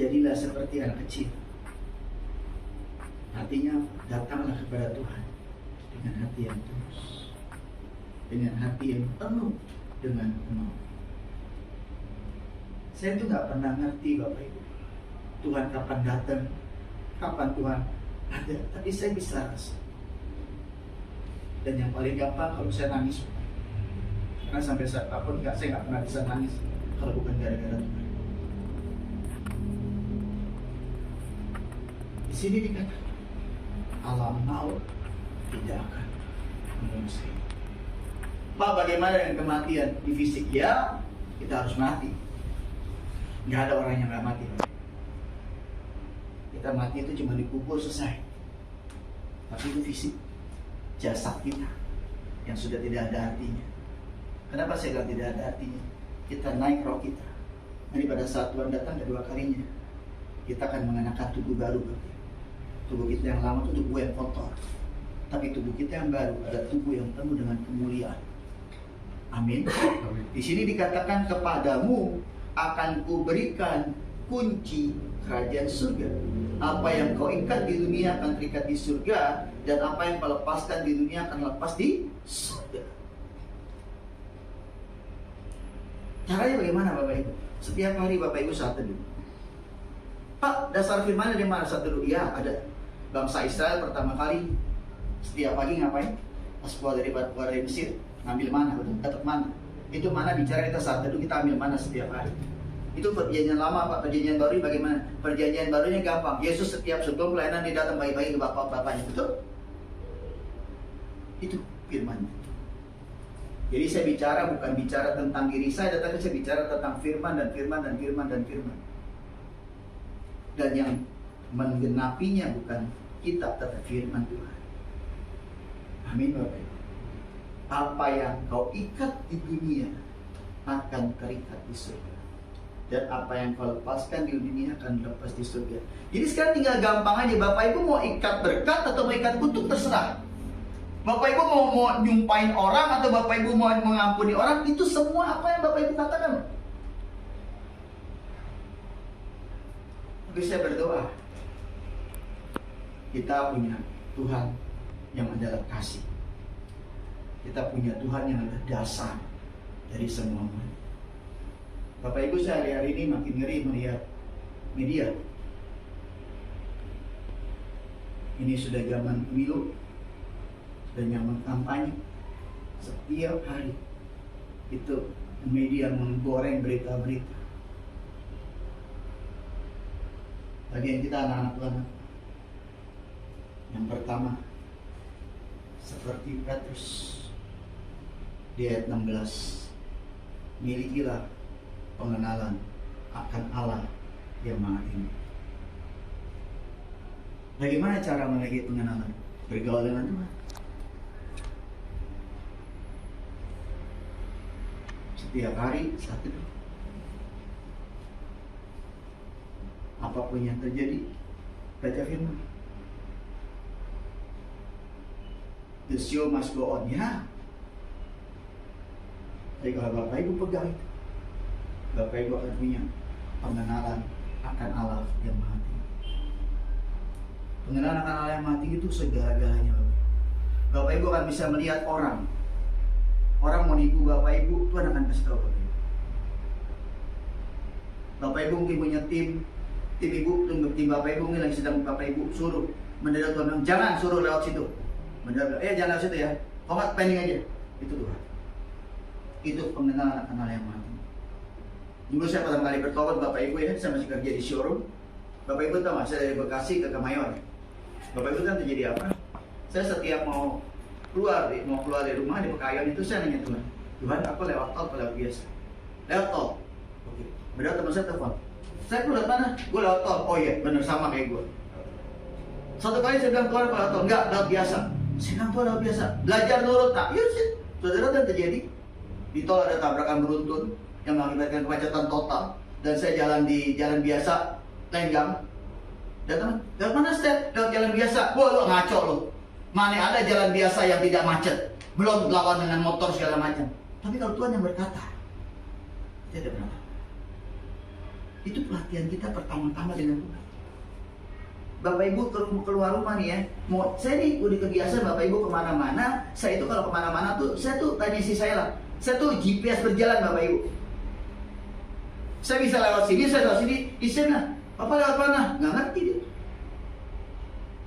"Jadilah seperti anak kecil." Artinya datanglah kepada Tuhan dengan hati yang tulus, dengan hati yang penuh dengan kemauan. Saya tuh nggak pernah ngerti Bapak Ibu, Tuhan kapan datang, kapan Tuhan ada, tapi saya bisa rasa. Dan yang paling gampang kalau saya nangis, karena sampai saat apapun saya nggak pernah bisa nangis kalau bukan gara-gara Tuhan. Di sini dikatakan alam maut tidak akan menguasai. Pak, bagaimana dengan kematian di fisik? Ya, kita harus mati. Nggak ada orang yang nggak mati. Kita mati itu cuma dikubur selesai. Tapi itu fisik, jasad kita yang sudah tidak ada artinya. Kenapa saya bilang tidak ada artinya? Kita naik roh kita. Nanti pada saat Tuhan datang kedua kalinya, kita akan mengenakan tubuh baru. Tubuh kita yang lama itu tubuh yang kotor, tapi tubuh kita yang baru ada tubuh yang penuh dengan kemuliaan. Amin. Di sini dikatakan kepadamu akan kuberikan kunci kerajaan surga. Apa yang kau ikat di dunia akan terikat di surga, dan apa yang kau lepaskan di dunia akan lepas di surga. Caranya bagaimana Bapak Ibu? Setiap hari Bapak Ibu saat teduh. Pak, dasar firman dari mana saat teduh? Ya, ada. Bangsa Israel pertama kali setiap pagi ngapain? Pas keluar dari Mesir, ngambil mana, betul? Dapat mana. Itu mana bicara kita saat teduh, kita ambil mana setiap hari. Itu perjanjian lama, Pak. Perjanjian baru bagaimana? Perjanjian barunya gampang. Yesus setiap sebelum pelayanan dia datang pagi-pagi ke bapak-bapaknya, betul? Itu firman. Jadi saya bicara bukan bicara tentang diri saya, tetapi saya bicara tentang firman dan firman dan firman dan firman. Dan yang menggenapinya bukan kitab, tetapi firman Tuhan. Amin, Bapak Ibu. Apa yang kau ikat di dunia akan terikat di surga. Dan apa yang kau lepaskan di dunia akan lepas di surga. Jadi sekarang tinggal gampang aja. Bapak Ibu mau ikat berkat atau mau ikat kutuk, terserah. Bapak Ibu mau nyumpain orang atau Bapak Ibu mau mengampuni orang, itu semua apa yang Bapak Ibu katakan. Tapi saya berdoa, kita punya Tuhan yang adalah kasih. Kita punya Tuhan yang adalah dasar dari semuanya. Bapak Ibu, saya hari ini makin ngeri melihat media. Ini sudah zaman pemilu dan zaman kampanye. Setiap hari itu media menggoreng berita-berita. Bagian kita anak-anak Tuhan. Yang pertama, seperti Petrus di ayat 16, milikilah pengenalan akan Allah yang Maha Tinggi. Bagaimana cara memiliki pengenalan? Bergaul dengan Tuhan. Setiap hari saat itu, apapun yang terjadi, baca firman. The show must go on, ya. Jadi kalau Bapak Ibu pegang itu, Bapak Ibu akan punya pengenalan akan Allah yang Maha Tinggi. Pengenalan akan Allah yang Maha Tinggi itu segala-galanya. Bapak Ibu akan bisa melihat orang. Orang mau nipu Bapak Ibu, Tuhan akan kasih tahu Bapak Ibu. Bapak Ibu mungkin punya tim Ibu, tim Bapak Ibu mungkin lagi sedang Bapak Ibu suruh mendadak, Tuhan bilang, jangan suruh lewat situ. Mendadak, jangan lewat situ ya. Kau nggak pending aja. Itu Tuhan. Itu pengenalan akan Allah yang Maha Tinggi. Dulu saya pertama kali bertobat Bapak Ibu ya, saya masih kerja di showroom. Bapak Ibu tahu nggak, saya dari Bekasi ke Kemayoran. Bapak Ibu kan terjadi apa? Saya setiap mau keluar dari rumah di Pekayon itu saya nanya Tuhan, Tuhan aku lewat tol atau lewat biasa? Lewat tol. Oke. Benar teman saya telepon. Saya lewat mana? Gue lewat tol. Oh iya, benar sama kayak gue. Satu kali saya bilang Tuhan aku lewat tol, enggak lewat biasa. Saya bilang Tuhan lewat biasa. Belajar nurut tak? Iya sih. Saudara dan terjadi di tol ada tabrakan beruntun yang mengakibatkan kemacetan total dan saya jalan di jalan biasa lenggang. Dan teman, lewat mana step? Lewat jalan biasa. Wah lu ngaco lu. Mana ada jalan biasa yang tidak macet, belum lawan dengan motor segala macam. Tapi kalau Tuhan yang berkata, tidak benar. Itu pelatihan kita pertama-tama dengan Tuhan. Bapak Ibu keluar rumah nih ya, saya nih udah kebiasaan Bapak Ibu kemana-mana. Saya itu kalau kemana-mana tuh, saya tuh tanya si saya lah. Saya tuh GPS berjalan Bapak Ibu. Saya bisa lewat sini, saya lewat sini. Isinya, apa lewat mana? Nggak ngerti dia.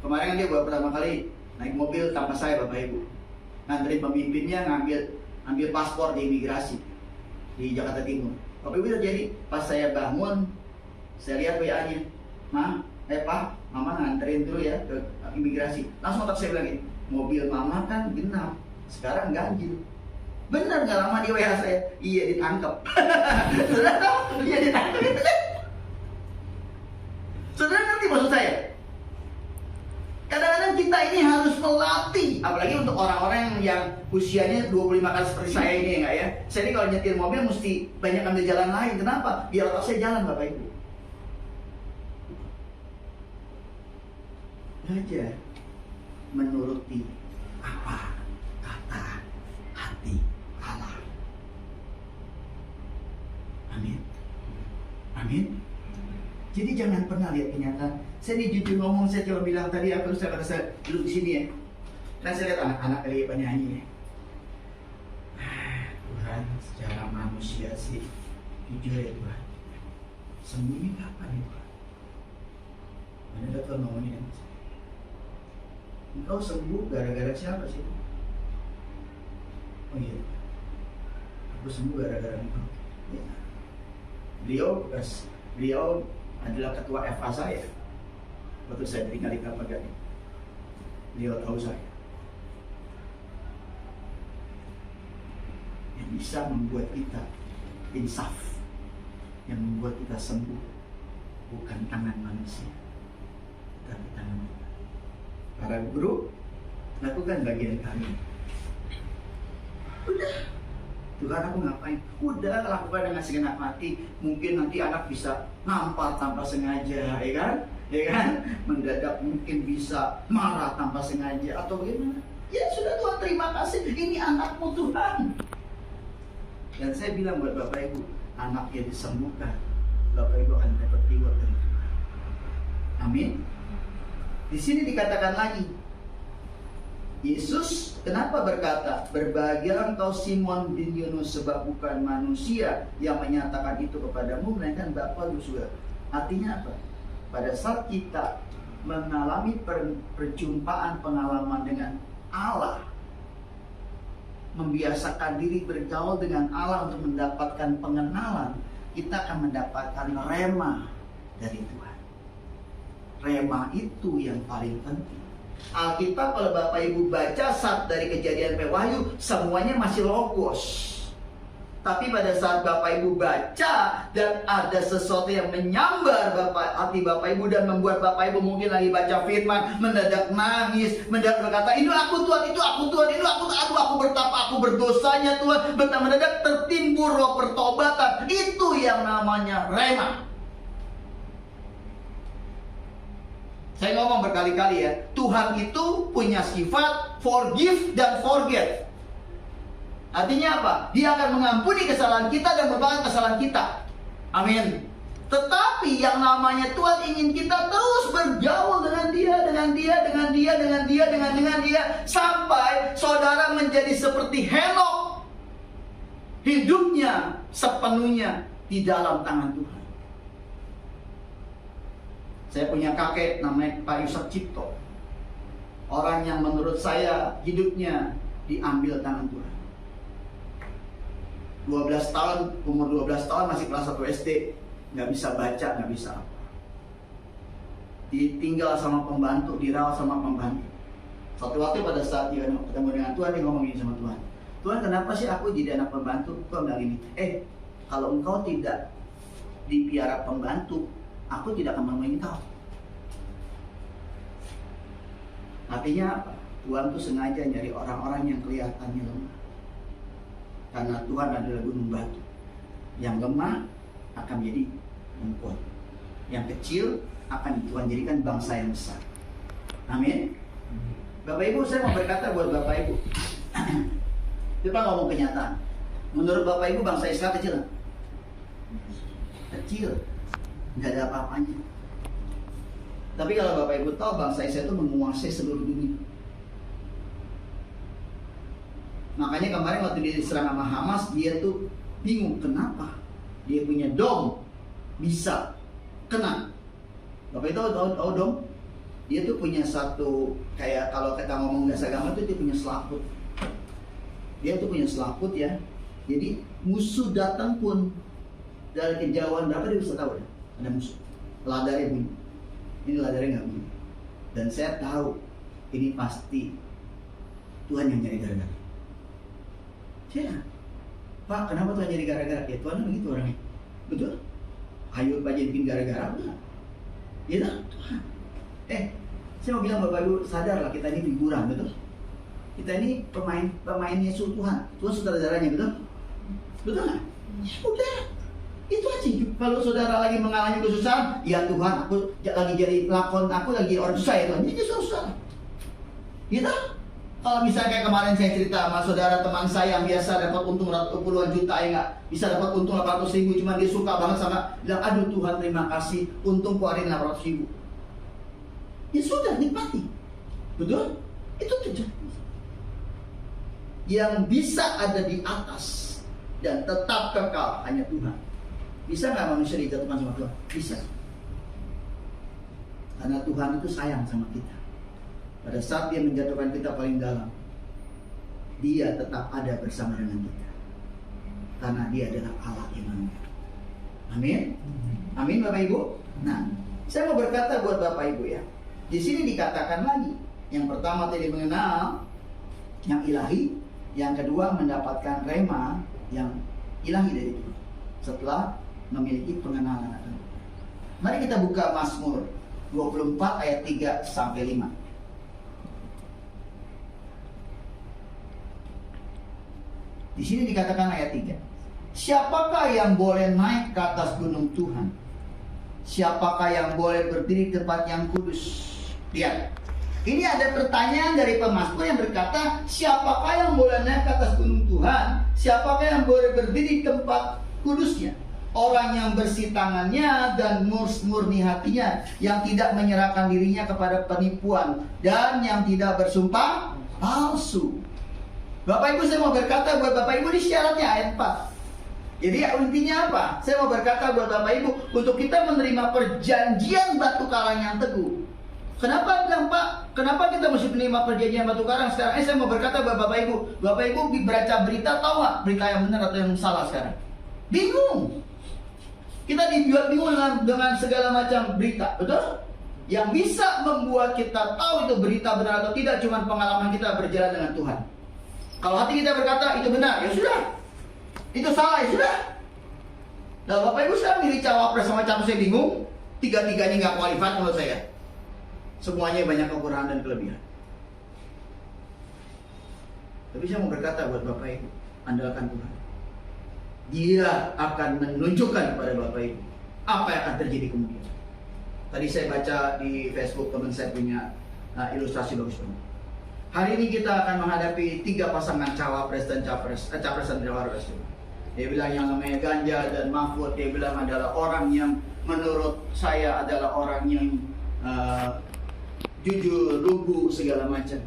Kemarin kan dia buat pertama kali naik mobil tanpa saya Bapak Ibu, nganterin pemimpinnya ngambil paspor di imigrasi di Jakarta Timur. Bapak Ibu terjadi pas saya bangun, saya lihat WA-nya, Pak, Mama nganterin dulu ya ke imigrasi. Langsung otak saya bilang gini, mobil Mama kan genap, sekarang ganjil. Benar nggak lama di WA saya, iya ditangkap. Saudara tahu, iya ditangkap. Saudara ngerti maksud saya? Kadang-kadang kita ini harus melatih, apalagi untuk orang-orang yang usianya 25 kali seperti saya ini ya nggak ya. Saya ini kalau nyetir mobil mesti banyak ambil jalan lain. Kenapa? Biar otak saya jalan Bapak Ibu. Belajar menuruti apa kata hati Allah. Amin. Amin. Jadi jangan pernah lihat kenyataan. Saya ini jujur ngomong, saya coba bilang tadi aku saya pada duduk di sini ya. Dan saya lihat anak-anak lagi penyanyi ya. Tuhan, secara manusia sih jujur ya Tuhan. sembuhnya kapan ya Pak? Ada Tuhan ngomongin sama saya, engkau sembuh gara-gara siapa sih? Oh iya, aku sembuh gara-gara engkau. Ya. Beliau adalah ketua FA saya waktu saya tinggal di Kelapa Gading. Beliau tahu saya. Yang bisa membuat kita insaf, yang membuat kita sembuh, bukan tangan manusia, tapi tangan Tuhan. Para guru, lakukan bagian kami. Udah, Tuhan aku ngapain? Udah, lakukan dengan segenap hati. Mungkin nanti anak bisa nampar tanpa sengaja, ya kan? Ya kan? Mendadak mungkin bisa marah tanpa sengaja atau bagaimana? Ya sudah Tuhan, terima kasih. Ini anakmu Tuhan. Dan saya bilang buat Bapak Ibu, anaknya disembuhkan, Bapak Ibu akan dapat reward dari Tuhan. Amin. Di sini dikatakan lagi, Yesus kenapa berkata, berbahagialah engkau Simon bin Yunus, sebab bukan manusia yang menyatakan itu kepadamu, melainkan Bapa di surga. Artinya apa? Pada saat kita mengalami perjumpaan pengalaman dengan Allah, membiasakan diri bergaul dengan Allah untuk mendapatkan pengenalan, kita akan mendapatkan rema dari Tuhan. Rema itu yang paling penting. Alkitab kalau Bapak Ibu baca saat dari Kejadian sampai Wahyu, semuanya masih logos. Tapi pada saat Bapak Ibu baca dan ada sesuatu yang menyambar hati Bapak Ibu dan membuat Bapak Ibu mungkin lagi baca firman, mendadak nangis, mendadak berkata, ini aku Tuhan, itu aku Tuhan, itu aku bertapa, aku berdosanya Tuhan. Mendadak tertimbul roh pertobatan. Itu yang namanya rema. Saya ngomong berkali-kali ya, Tuhan itu punya sifat forgive dan forget. Artinya apa? Dia akan mengampuni kesalahan kita dan melupakan kesalahan kita. Amin. Tetapi yang namanya Tuhan ingin kita terus bergaul dengan dia, sampai saudara menjadi seperti Henokh. Hidupnya sepenuhnya di dalam tangan Tuhan. Saya punya kakek namanya Pak Yusuf Cipto. Orang yang menurut saya hidupnya diambil tangan Tuhan. 12 tahun, umur 12 tahun masih kelas 1 SD, nggak bisa baca, nggak bisa apa. Ditinggal sama pembantu, dirawat sama pembantu. Suatu waktu pada saat dia ketemu dengan Tuhan, dia ngomong gini sama Tuhan, Tuhan kenapa sih aku jadi anak pembantu? Tuhan bilang gini, kalau engkau tidak dipiara pembantu, aku tidak akan menemui engkau. Artinya apa? Tuhan tuh sengaja nyari orang-orang yang kelihatannya lemah. Karena Tuhan adalah gunung batu. Yang lemah akan menjadi kuat. Yang kecil akan Tuhan jadikan bangsa yang besar. Amin. Bapak Ibu, saya mau berkata buat Bapak Ibu. Kita ngomong kenyataan. Menurut Bapak Ibu bangsa Israel kecil? Kecil. Nggak ada apa-apanya. Tapi kalau Bapak Ibu tahu, bangsa Israel itu menguasai seluruh dunia. Makanya kemarin waktu dia diserang sama Hamas, dia tuh bingung kenapa dia punya dom bisa kena. Bapak itu tahu dom? Dia tuh punya satu, kayak kalau kita ngomong bahasa agama tuh dia punya selaput. Dia tuh punya selaput ya. Jadi musuh datang pun dari kejauhan berapa dia bisa tahu ya? Ada musuh. Ladarnya bunyi. Ini ladarnya nggak bunyi. Dan saya tahu ini pasti Tuhan yang nyari gara-gara. Ya, Pak, kenapa Tuhan jadi gara-gara? Ya Tuhan begitu orangnya. Betul? Ayo Pak jadiin gara-gara apa? Ya Tuhan. Saya mau bilang Bapak Ibu, sadarlah kita ini figuran, betul? Kita ini pemain Yesus Tuhan. Tuhan saudaranya, betul? Betul nggak? Ya udah, itu aja. Kalau saudara lagi mengalami kesusahan, ya Tuhan, aku lagi jadi pelakon, aku lagi orang susah ya Tuhan. Ini susah. Gitu? Kalau misalnya kayak kemarin saya cerita sama saudara teman saya yang biasa dapat untung puluhan juta, ya nggak bisa dapat untung 800.000, cuma dia suka banget sama, bilang aduh Tuhan terima kasih, untung keluarin 800.000. Ya sudah, nikmati. Betul? Itu terjadi. Yang bisa ada di atas dan tetap kekal hanya Tuhan. Bisa nggak manusia dijatuhkan sama Tuhan? Bisa. Karena Tuhan itu sayang sama kita. Pada saat Dia menjatuhkan kita paling dalam, Dia tetap ada bersama dengan kita. Karena Dia adalah Allah Immanuel. Amin. Amin Bapak Ibu. Nah, saya mau berkata buat Bapak Ibu ya. Di sini dikatakan lagi. Yang pertama tadi mengenal yang ilahi, yang kedua mendapatkan rema yang ilahi dari Tuhan. Setelah memiliki pengenalan akan Tuhan. Mari kita buka Mazmur 24 ayat 3 sampai 5. Di sini dikatakan ayat 3. Siapakah yang boleh naik ke atas gunung Tuhan? Siapakah yang boleh berdiri di tempat yang kudus? Lihat. Ini ada pertanyaan dari pemazmur yang berkata, siapakah yang boleh naik ke atas gunung Tuhan? Siapakah yang boleh berdiri di tempat kudusnya? Orang yang bersih tangannya dan murni hatinya, yang tidak menyerahkan dirinya kepada penipuan, dan yang tidak bersumpah palsu. Bapak Ibu, saya mau berkata buat Bapak Ibu, ini syaratnya ayat 4. Jadi intinya apa? Saya mau berkata buat Bapak Ibu, untuk kita menerima perjanjian batu karang yang teguh. Kenapa bilang Pak? Kenapa kita mesti menerima perjanjian batu karang sekarang? Saya mau berkata buat Bapak Ibu baca berita, tahu nggak berita yang benar atau yang salah sekarang? Bingung. Kita dibuat bingung dengan segala macam berita, betul? Yang bisa membuat kita tahu itu berita benar atau tidak cuma pengalaman kita berjalan dengan Tuhan. Kalau hati kita berkata itu benar, ya sudah. Itu salah, ya sudah. Nah, Bapak Ibu sekarang milih cawapres sama capres, saya bingung. Tiga-tiganya nggak kualifikat menurut saya. Semuanya banyak kekurangan dan kelebihan. Tapi saya mau berkata buat Bapak Ibu, andalkan Tuhan. Dia akan menunjukkan kepada Bapak Ibu apa yang akan terjadi kemudian. Tadi saya baca di Facebook, teman saya punya ilustrasi bagus banget. Hari ini kita akan menghadapi 3 pasangan cawapres dan capres dan cawapres. Dia bilang yang namanya Ganjar dan Mahfud, dia bilang adalah orang yang menurut saya adalah orang yang jujur, lugu, segala macam.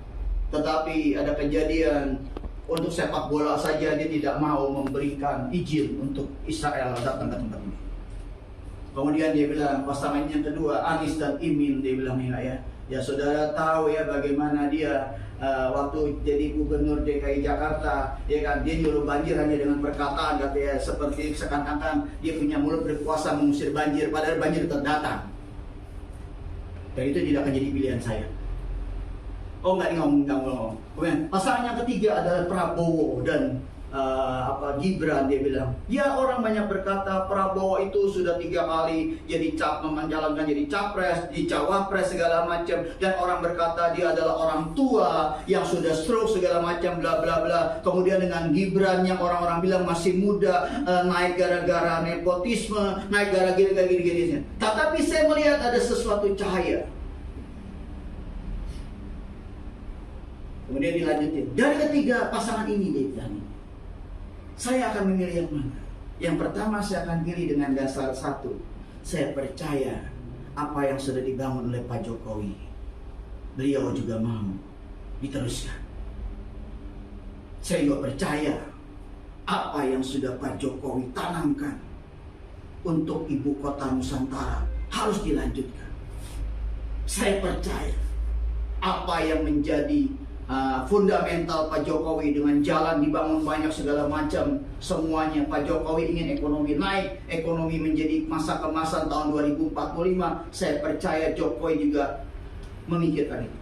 Tetapi ada kejadian untuk sepak bola saja dia tidak mau memberikan izin untuk Israel datang ke tempat ini. Kemudian dia bilang pasangan yang kedua, Anies dan Imin, dia bilang ya saudara tahu ya bagaimana dia waktu jadi gubernur DKI Jakarta, dia nyuruh banjir hanya dengan perkataan, katanya seperti seakan-akan dia punya mulut berkuasa mengusir banjir, padahal banjir terdatang. Dan itu tidak akan jadi pilihan saya. Oh enggak, ngomong. Kemudian pasangan yang ketiga adalah Prabowo dan Gibran. Dia bilang, ya orang banyak berkata Prabowo itu sudah 3 kali jadi menjalankan jadi capres, di cawapres segala macam, dan orang berkata dia adalah orang tua yang sudah stroke segala macam bla bla bla. Kemudian dengan Gibran yang orang-orang bilang masih muda, naik gara-gara nepotisme, naik gara-gara gini-gini. Tetapi saya melihat ada sesuatu cahaya. Kemudian dilanjutin, dari ketiga pasangan ini dia bilang, saya akan memilih yang mana? Yang pertama saya akan pilih dengan dasar satu, saya percaya apa yang sudah dibangun oleh Pak Jokowi, beliau juga mau diteruskan. Saya juga percaya apa yang sudah Pak Jokowi tanamkan untuk ibu kota Nusantara harus dilanjutkan. Saya percaya apa yang menjadi fundamental Pak Jokowi dengan jalan dibangun banyak segala macam, semuanya Pak Jokowi ingin ekonomi naik, ekonomi menjadi masa kemasan tahun 2045. Saya percaya Jokowi juga memikirkan itu.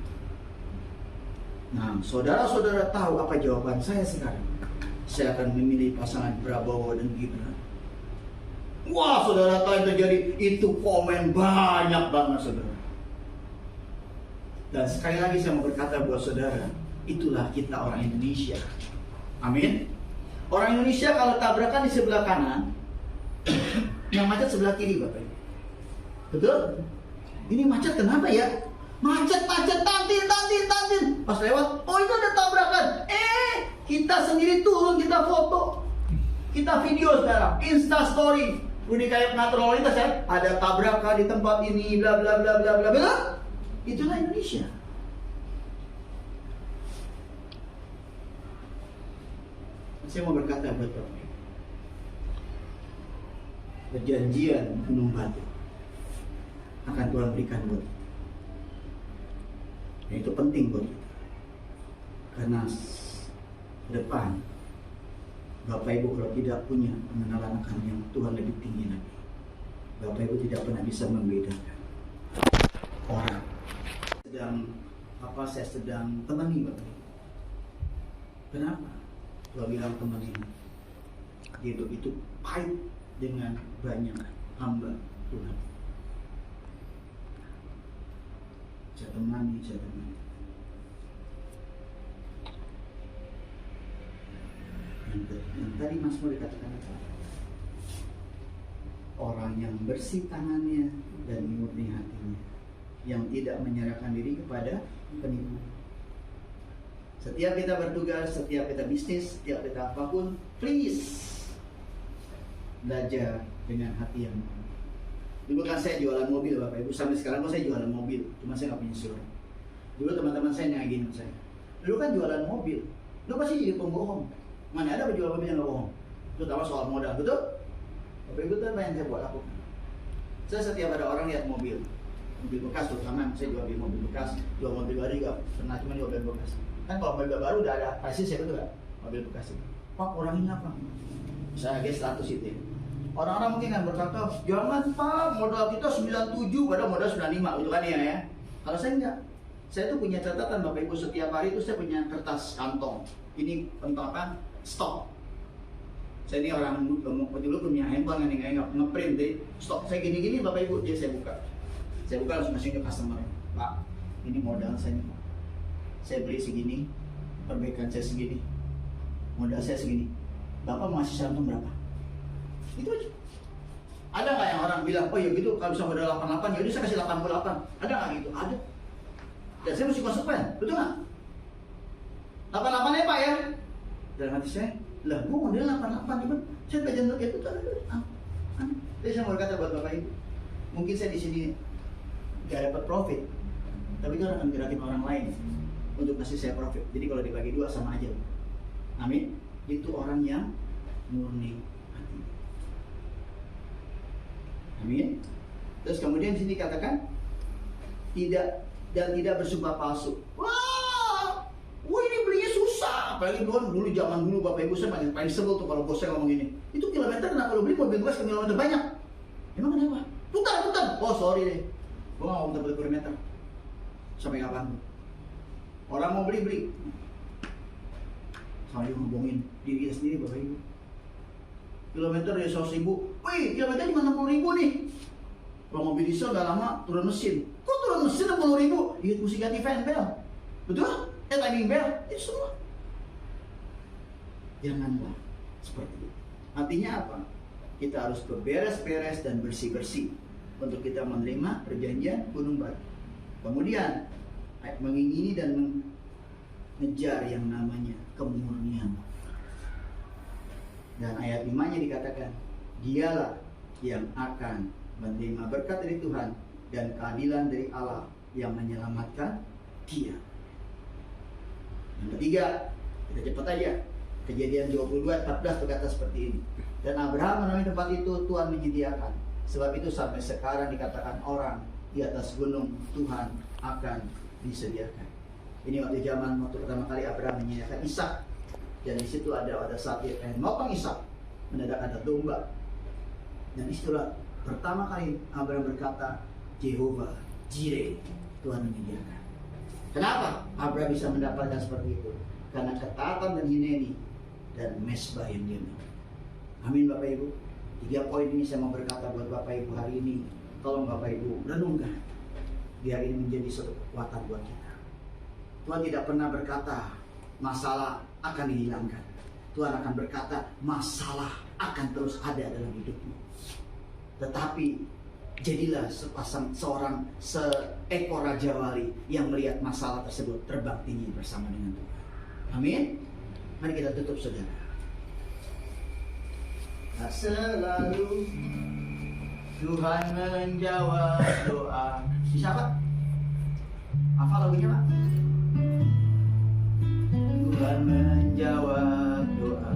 Nah, saudara-saudara tahu apa jawaban saya sekarang? Saya akan memilih pasangan Prabowo dan Gibran. Wah, saudara tahu yang terjadi? Itu komen banyak banget, saudara. Dan sekali lagi saya mau berkata buat saudara, itulah kita orang Indonesia. Amin. Orang Indonesia kalau tabrakan di sebelah kanan, yang macet sebelah kiri, Bapak. Betul? Ini macet kenapa ya? Macet, tantin. Pas lewat, oh itu ada tabrakan. Kita sendiri turun, kita foto, kita video sekarang, Insta Story. Udah kayak pengatur lalu lintas ya, ada tabrakan di tempat ini, bla bla bla bla bla. Betul? Itulah Indonesia. Saya mau berkata buat Bapak. perjanjian gunung batu akan Tuhan berikan buat kita. Dan itu penting buat kita. Karena ke depan Bapak Ibu kalau tidak punya pengenalan akan yang Tuhan lebih tinggi lagi, Bapak Ibu tidak pernah bisa membedakan orang saya sedang temani Bapak Ibu. Kenapa? Tuhan bilang temani, hidup itu pahit dengan banyak hamba Tuhan. Saya temani. Yang tadi Mas Mo dikatakan apa? Orang yang bersih tangannya dan murni hatinya, yang tidak menyerahkan diri kepada penipu. Setiap kita bertugas, setiap kita bisnis, setiap kita apapun, please belajar dengan hati yang murni. Dulu kan saya jualan mobil Bapak Ibu, sampai sekarang saya jualan mobil, cuma saya nggak punya showroom. Dulu teman-teman saya nyagin saya, dulu kan jualan mobil, lu pasti jadi pembohong. Mana ada penjual mobil yang nggak bohong, terutama soal modal, betul? Bapak Ibu tuh apa yang saya buat lakukan? Saya setiap ada orang lihat mobil bekas, terutama saya jual mobil bekas, jual mobil baru juga pernah, cuma jual mobil bekas. Kan kalau mobil baru udah ada prices ya, betul nggak? Mobil bekas itu, Pak orang ini apa? Saya guys 100 itu. Orang-orang mungkin kan berkata, jangan Pak, modal kita 97, padahal modal 95, gitu kan ya. Kalau saya enggak, saya tuh punya catatan Bapak Ibu, setiap hari itu saya punya kertas kantong. Ini kantong apa? Stok. Saya ini orang dulu punya handphone nggak ngeprint deh. Stok saya gini-gini Bapak Ibu, dia saya buka langsung kasih ke customer. Pak, ini modal saya nih. Saya beli segini, perbaikan saya segini, modal saya segini. Bapak mau kasih cantum berapa? Itu aja. Ada nggak yang orang bilang, oh ya gitu, kalau bisa modal 88, ya udah saya kasih 88. Ada nggak gitu? Ada. Dan saya mesti konsekuen, betul nggak? 88 ya Pak ya? Dalam hati saya, lah gua modal 88, cuman saya belajar untuk itu tuh. Jadi saya mau berkata buat Bapak Ibu, mungkin saya di sini nggak dapat profit, tapi itu akan gerakin orang lain untuk kasih saya profit. Jadi kalau dibagi dua sama aja. Amin. Itu orang yang murni hati. Amin. Terus kemudian di sini katakan tidak bersumpah palsu. Wah ini belinya susah. Apalagi dulu zaman dulu Bapak Ibu saya paling sebel tuh kalau bos saya ngomong gini. Itu kilometer kenapa lo beli mobil bekas kilometer banyak? Emang kenapa? Putar. Oh sorry deh, gua nggak mau putar kilometer. Sampai kapan? Orang mau beli. Sampai ngomongin diri kita sendiri Bapak Ibu. Kilometer dari 100.000, wih kilometer cuma 60.000 nih. Kalau mobil diesel nggak lama turun mesin. Kok turun mesin 60.000? Iya mesti ganti fan bel, betul? Timing bel, itu semua. Janganlah seperti itu. Artinya apa? Kita harus beberes-beres dan bersih-bersih untuk kita menerima perjanjian gunung batu. Kemudian mengingini dan mengejar yang namanya kemurnian. Dan ayat 5-nya dikatakan, dialah yang akan menerima berkat dari Tuhan dan keadilan dari Allah yang menyelamatkan dia. Yang ketiga, kita cepat aja. Kejadian 22:14 berkata seperti ini. Dan Abraham menamai tempat itu Tuhan menyediakan. Sebab itu sampai sekarang dikatakan orang di atas gunung Tuhan akan disediakan. Ini waktu pertama kali Abraham menyediakan Ishak. Dan di situ ada saat dia pengen motong Ishak, mendadak ada domba. Dan itulah pertama kali Abraham berkata, Jehovah Jireh, Tuhan menyediakan. Kenapa Abraham bisa mendapatkan seperti itu? Karena ketaatan dan hineni dan mesbah yang dia miliki. Amin Bapak Ibu. 3 poin ini saya mau berkata buat Bapak Ibu hari ini. Tolong Bapak Ibu renungkan, biar ini menjadi suatu kekuatan buat kita. Tuhan tidak pernah berkata masalah akan dihilangkan. Tuhan akan berkata masalah akan terus ada dalam hidupmu. Tetapi jadilah seekor raja wali yang melihat masalah tersebut terbang tinggi bersama dengan Tuhan. Amin. Mari kita tutup saudara. Selalu Tuhan menjawab doa. Bisa Pak? Apa lagunya Pak? Tuhan menjawab doa.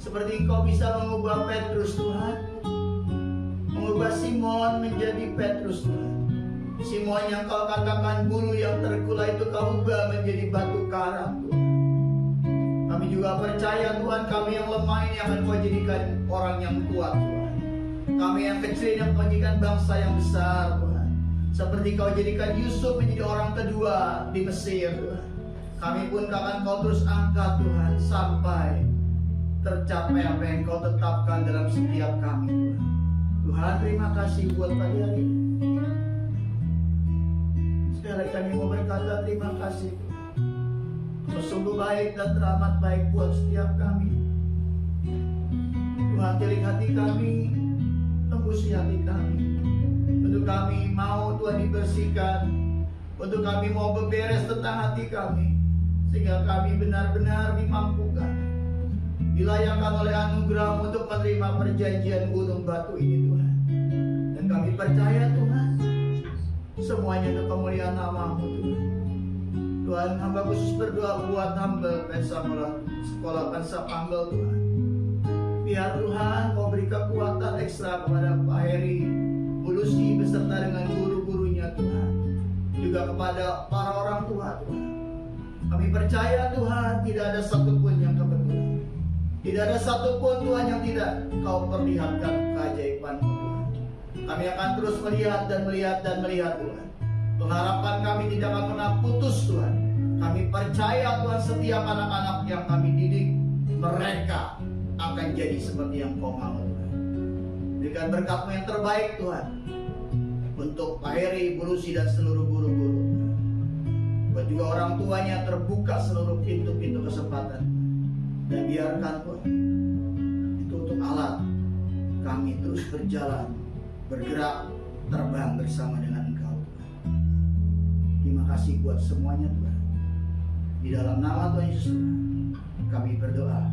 Seperti Engkau bisa mengubah Petrus Tuhan, mengubah Simon menjadi Petrus Tuhan. Simon yang Kau katakan bulu yang terkulai itu Kau ubah menjadi batu karang Tuhan. Kami juga percaya Tuhan, kami yang lemah ini akan Kau jadikan orang yang kuat Tuhan. Kami yang kecil yang Kau jadikan bangsa yang besar Tuhan. Seperti Kau jadikan Yusuf menjadi orang kedua di Mesir Tuhan. Kami pun akan Kau terus angkat Tuhan sampai tercapai apa yang Kau tetapkan dalam setiap kami Tuhan. Tuhan, terima kasih buat pagi hari ini. Sekali lagi kami mau berkata terima kasih Tuhan. Kau sungguh baik dan teramat baik buat setiap kami. Tuhan, tilik hati kami, tembusi hati kami. Untuk kami mau Tuhan dibersihkan, untuk kami mau beberes tentang hati kami, sehingga kami benar-benar dimampukan, dilayakkan oleh anugerah-Mu untuk menerima perjanjian gunung batu ini Tuhan. Dan kami percaya Tuhan, semuanya untuk kemuliaan nama-Mu Tuhan. Tuhan, hamba khusus berdoa buat hamba sekolah Pensa Panggel Tuhan. Biar Tuhan Kau beri kekuatan ekstra kepada Pak Heri Bulusi beserta dengan guru-gurunya Tuhan. Juga kepada para orang tua Tuhan. Kami percaya Tuhan, tidak ada satupun yang kebetulan. Tidak ada satupun Tuhan yang tidak Kau perlihatkan keajaiban-Mu Tuhan. Kami akan terus melihat dan melihat dan melihat Tuhan. Pengharapan kami tidak akan pernah putus Tuhan. Kami percaya Tuhan, setiap anak-anak yang kami didik, mereka akan jadi seperti yang Kau mau Tuhan. Berikan berkat-Mu yang terbaik Tuhan untuk Pak Heri, Bulusi dan seluruh guru-guru. Buat juga orang tuanya terbuka seluruh pintu-pintu kesempatan. Dan biarkan Tuhan itu untuk alat kami terus berjalan, bergerak, terbang bersama dengan Engkau Tuhan. Terima kasih buat semuanya Tuhan. Di dalam nama Tuhan Yesus kami berdoa.